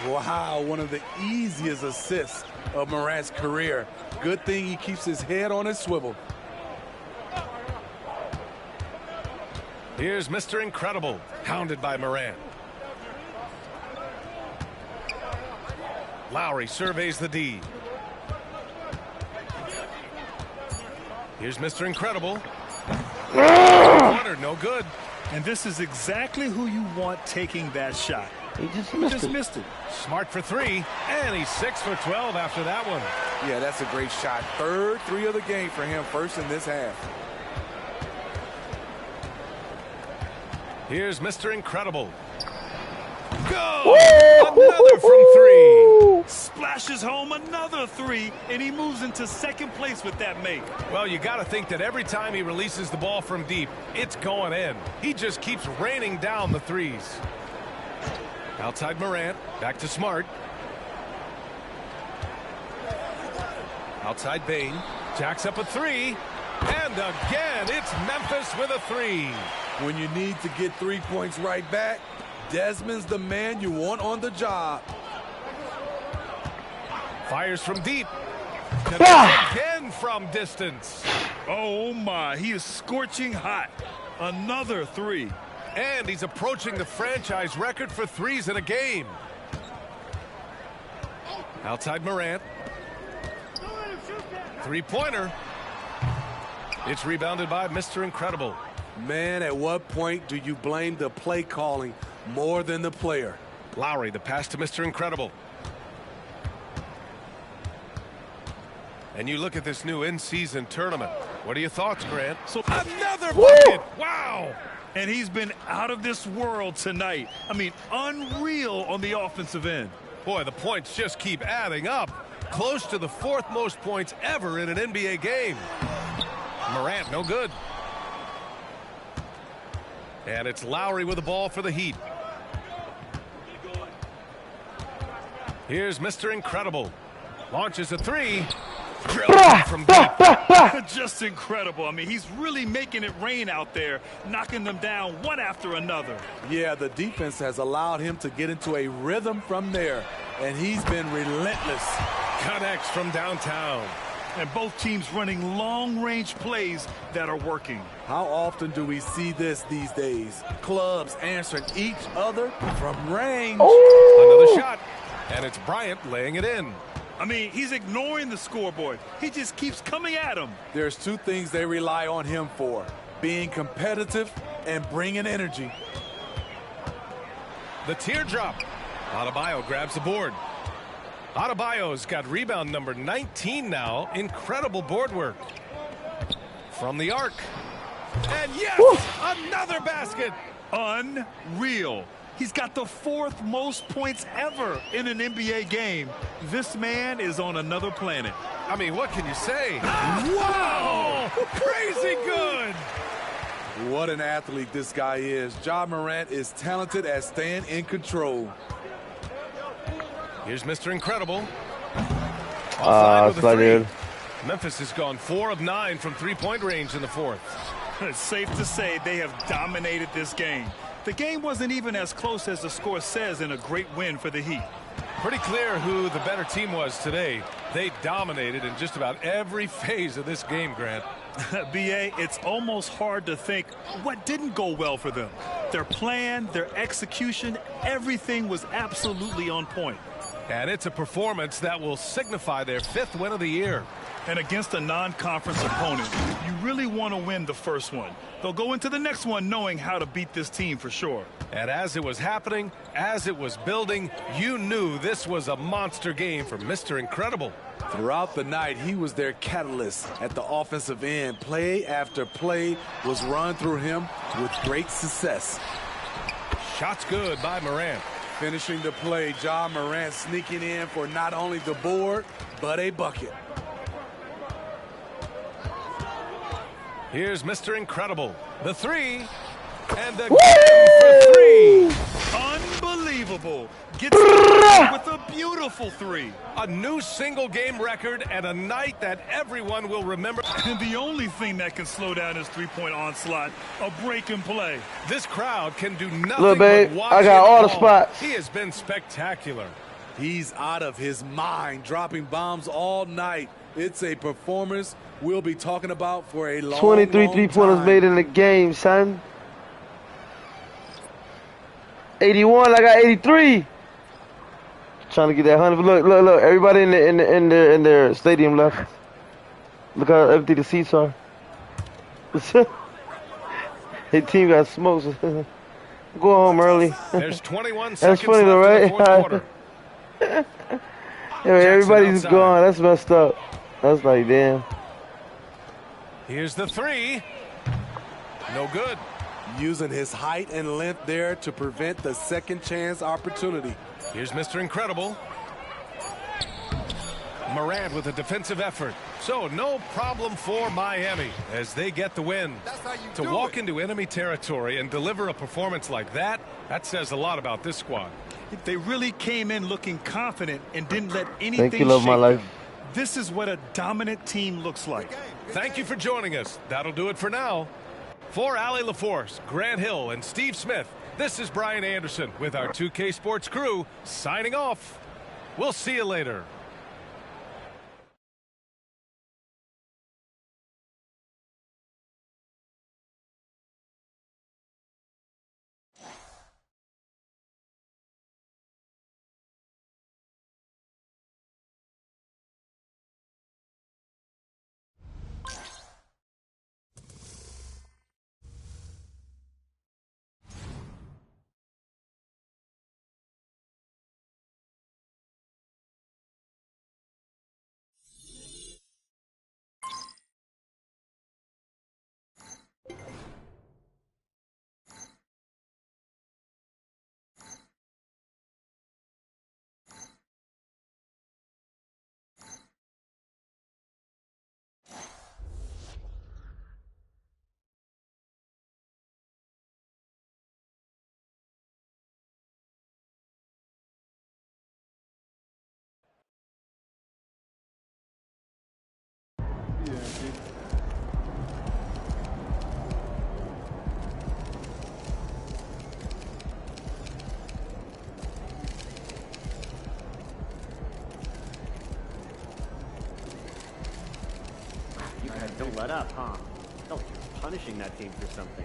S8: Wow, one of the easiest assists of Morant's career. Good thing he keeps his head on his swivel.
S7: Here's Mr. Incredible, hounded by Morant. Lowry surveys the D. Here's Mr. Incredible. No good.
S9: And this is exactly who you want taking that shot.
S1: He just missed it.
S7: Smart for 3, and he's 6 for 12 after that one.
S8: Yeah, that's a great shot. Third 3 of the game for him, first in this half.
S7: Here's Mr. Incredible. Go! Another from 3.
S9: Splashes home another 3, and he moves into second place with that make.
S7: Well, you got to think that every time he releases the ball from deep, it's going in. He just keeps raining down the threes. Outside Morant, back to Smart. Outside Bain, jacks up a 3, and again, it's Memphis with a 3.
S8: When you need to get 3 points right back, Desmond's the man you want on the job.
S7: Fires from deep. Again from distance.
S9: Oh my, he is scorching hot. Another 3.
S7: And he's approaching the franchise record for threes in a game. Outside Morant. Three-pointer. It's rebounded by Mr. Incredible.
S8: Man, at what point do you blame the play calling more than the player?
S7: Lowry, the pass to Mr. Incredible. And you look at this new in-season tournament. What are your thoughts, Grant?
S9: So
S7: another bucket! Wow!
S9: And he's been out of this world tonight. I mean, unreal on the offensive end.
S7: Boy, the points just keep adding up. Close to the 4th most points ever in an NBA game. Morant, no good. And it's Lowry with the ball for the Heat. Here's Mr. Incredible. Launches a 3. Drilled from deep.
S9: Just incredible. I mean, he's really making it rain out there, knocking them down one after another.
S8: Yeah, the defense has allowed him to get into a rhythm from there, and he's been relentless.
S7: Connects from downtown.
S9: And both teams running long-range plays that are working.
S8: How often do we see this these days? Clubs answering each other from range.
S7: Another shot. And it's Bryant laying it in.
S9: I mean, he's ignoring the scoreboard. He just keeps coming at him.
S8: There's 2 things they rely on him for: being competitive and bringing energy.
S7: The teardrop. Adebayo grabs the board. Adebayo's got rebound number 19 now. Incredible board work. From the arc. And yes, another basket.
S9: Unreal. He's got the 4th most points ever in an NBA game. This man is on another planet.
S7: I mean, what can you say? Wow! Crazy good!
S8: What an athlete this guy is. Ja Morant is talented at staying in control.
S7: Here's Mr. Incredible.
S1: It's not good.
S7: Memphis has gone 4 of 9 from three-point range in the 4th.
S9: It's safe to say they have dominated this game. The game wasn't even as close as the score says in a great win for the Heat.
S7: Pretty clear who the better team was today. They dominated in just about every phase of this game, Grant.
S9: B.A., it's almost hard to think what didn't go well for them. Their plan, their execution, everything was absolutely on point.
S7: And it's a performance that will signify their 5th win of the year.
S9: And against a non-conference opponent, you really want to win the first one. They'll go into the next one knowing how to beat this team for sure.
S7: And as it was happening, as it was building, you knew this was a monster game for Mr. Incredible.
S8: Throughout the night, he was their catalyst at the offensive end. Play after play was run through him with great success.
S7: Shots good by Morant.
S8: Finishing the play, Ja Morant sneaking in for not only the board, but a bucket.
S7: Here's Mr. Incredible. The 3. And the game for 3.
S9: Unbelievable. Gets with a beautiful 3.
S7: A new single-game record and a night that everyone will remember.
S9: And the only thing that can slow down his three-point onslaught, a break and play.
S7: This crowd can do nothing
S1: Look, babe,
S7: but watch
S1: I got all the
S7: him
S1: spots.
S7: He has been spectacular.
S8: He's out of his mind, dropping bombs all night. It's a performance we'll be talking about for a long,
S1: 23
S8: long
S1: three-pointers
S8: time.
S1: made in the game, son. 81, I got 83. Trying to get that 100. Look. Everybody in their stadium left. Look how empty the seats are. Their team got smoked. Go home early.
S7: There's 21
S1: That's
S7: seconds
S1: funny though,
S7: left
S1: right?
S7: in the 4th quarter.
S1: Yeah, everybody's
S7: outside.
S1: gone. That's messed up. That's like, damn.
S7: Here's the 3. No good.
S8: Using his height and length there to prevent the second chance opportunity.
S7: Here's Mr. Incredible. Morant with a defensive effort. So no problem for Miami as they get the win. To walk into enemy territory and deliver a performance like that, that says a lot about this squad.
S9: They really came in looking confident and didn't let anything
S1: Thank you, love
S9: shake
S1: my life.
S9: them. This is what a dominant team looks like.
S7: Thank you for joining us. That'll do it for now. For Allie LaForce, Grant Hill, and Steve Smith, this is Brian Anderson with our 2K Sports crew signing off. We'll see you later.
S14: Don't let up, huh? Oh, you're punishing that team for something.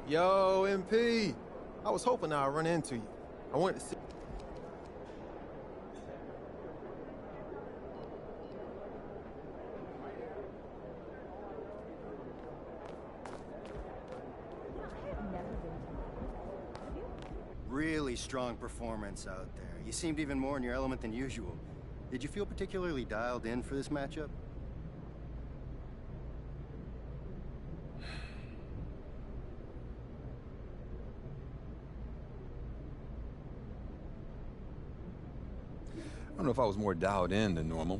S15: Yo, MP. I was hoping I'd run into you. I wanted to see.
S16: Really strong performance out there. You seemed even more in your element than usual. Did you feel particularly dialed in for this matchup?
S17: I don't know if I was more dialed in than normal.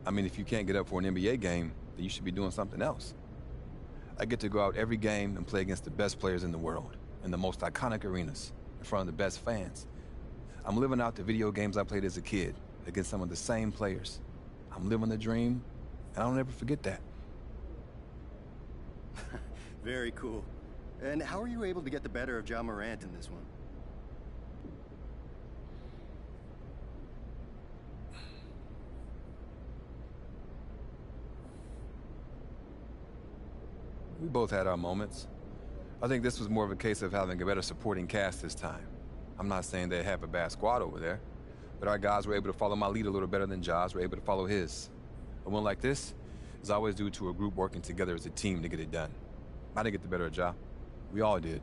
S17: I mean, if you can't get up for an NBA game, then you should be doing something else. I get to go out every game and play against the best players in the world, in the most iconic arenas, in front of the best fans. I'm living out the video games I played as a kid, against some of the same players. I'm living the dream, and I'll never forget that.
S16: Very cool. And how were you able to get the better of Ja Morant in this one?
S17: We both had our moments. I think this was more of a case of having a better supporting cast this time. I'm not saying they have a bad squad over there, but our guys were able to follow my lead a little better than Ja's were able to follow his. A win like this is always due to a group working together as a team to get it done. I didn't get the better of Ja. We all did.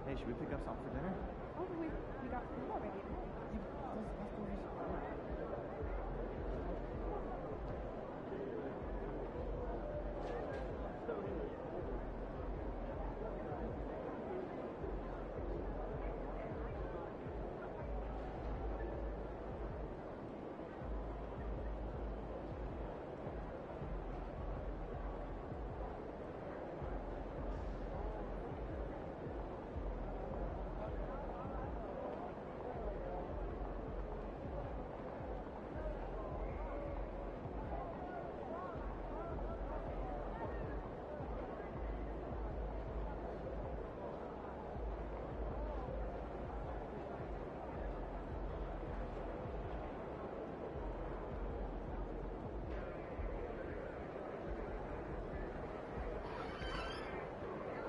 S18: Hey, should we pick up something for dinner?
S19: Oh, we got food already.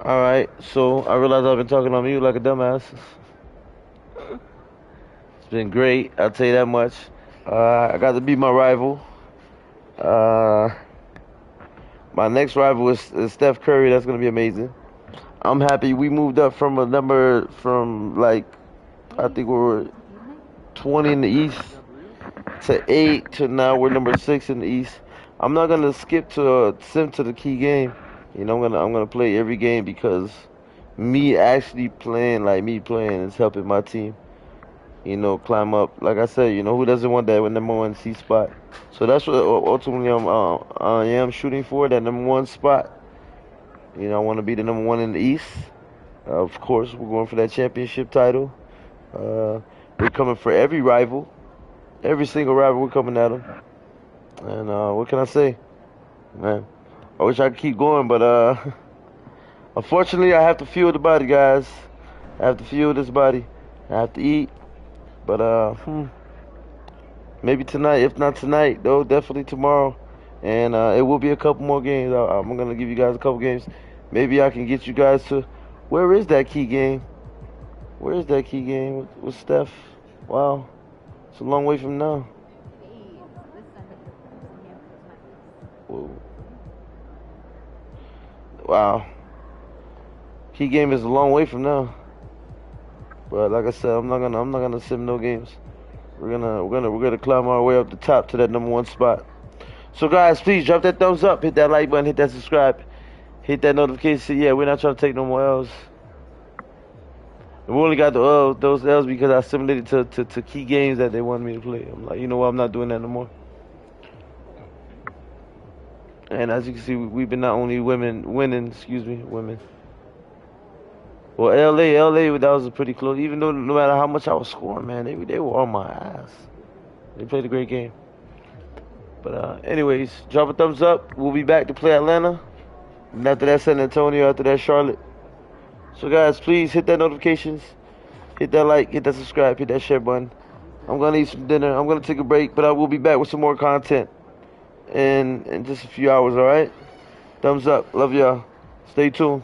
S1: All right, so I realize I've been talking on mute like a dumbass. It's been great, I'll tell you that much. I got to beat my rival. My next rival is Steph Curry. That's gonna be amazing. I'm happy we moved up from a number from like I think we were 20 in the East to 8 to now we're number 6 in the East. I'm not gonna skip to sim to the key game. You know, I'm gonna play every game because me actually playing is helping my team. You know, climb up. Like I said, you know, who doesn't want that number 1 C spot? So that's what ultimately I am shooting for, that number 1 spot. You know, I want to be the number 1 in the East. Of course, we're going for that championship title. We're coming for every rival, every single rival. We're coming at them. And what can I say, man? I wish I could keep going, but unfortunately, I have to fuel the body, guys. I have to fuel this body. I have to eat. But maybe tonight. If not tonight, though, definitely tomorrow. And it will be a couple more games. I'm gonna give you guys a couple games. Maybe I can get you guys to. Where is that key game? Where is that key game with Steph? Wow, it's a long way from now. Whoa. Wow. Key game is a long way from now. But like I said, I'm not gonna sim no games. We're gonna climb our way up the top to that number 1 spot. So guys, please drop that thumbs up, hit that like button, hit that subscribe, hit that notification. Yeah, we're not trying to take no more L's. We only got those L's because I simulated to key games that they wanted me to play. I'm like, you know what, I'm not doing that no more. And as you can see, we've been not only winning. Well, LA, that was a pretty close. Even though no matter how much I was scoring, man, they were on my ass. They played a great game. But anyways, drop a thumbs up. We'll be back to play Atlanta. And after that, San Antonio. After that, Charlotte. So guys, please hit that notifications, hit that like, hit that subscribe, hit that share button. I'm gonna eat some dinner. I'm gonna take a break, but I will be back with some more content in just a few hours. All right. Thumbs up. Love y'all. Stay tuned.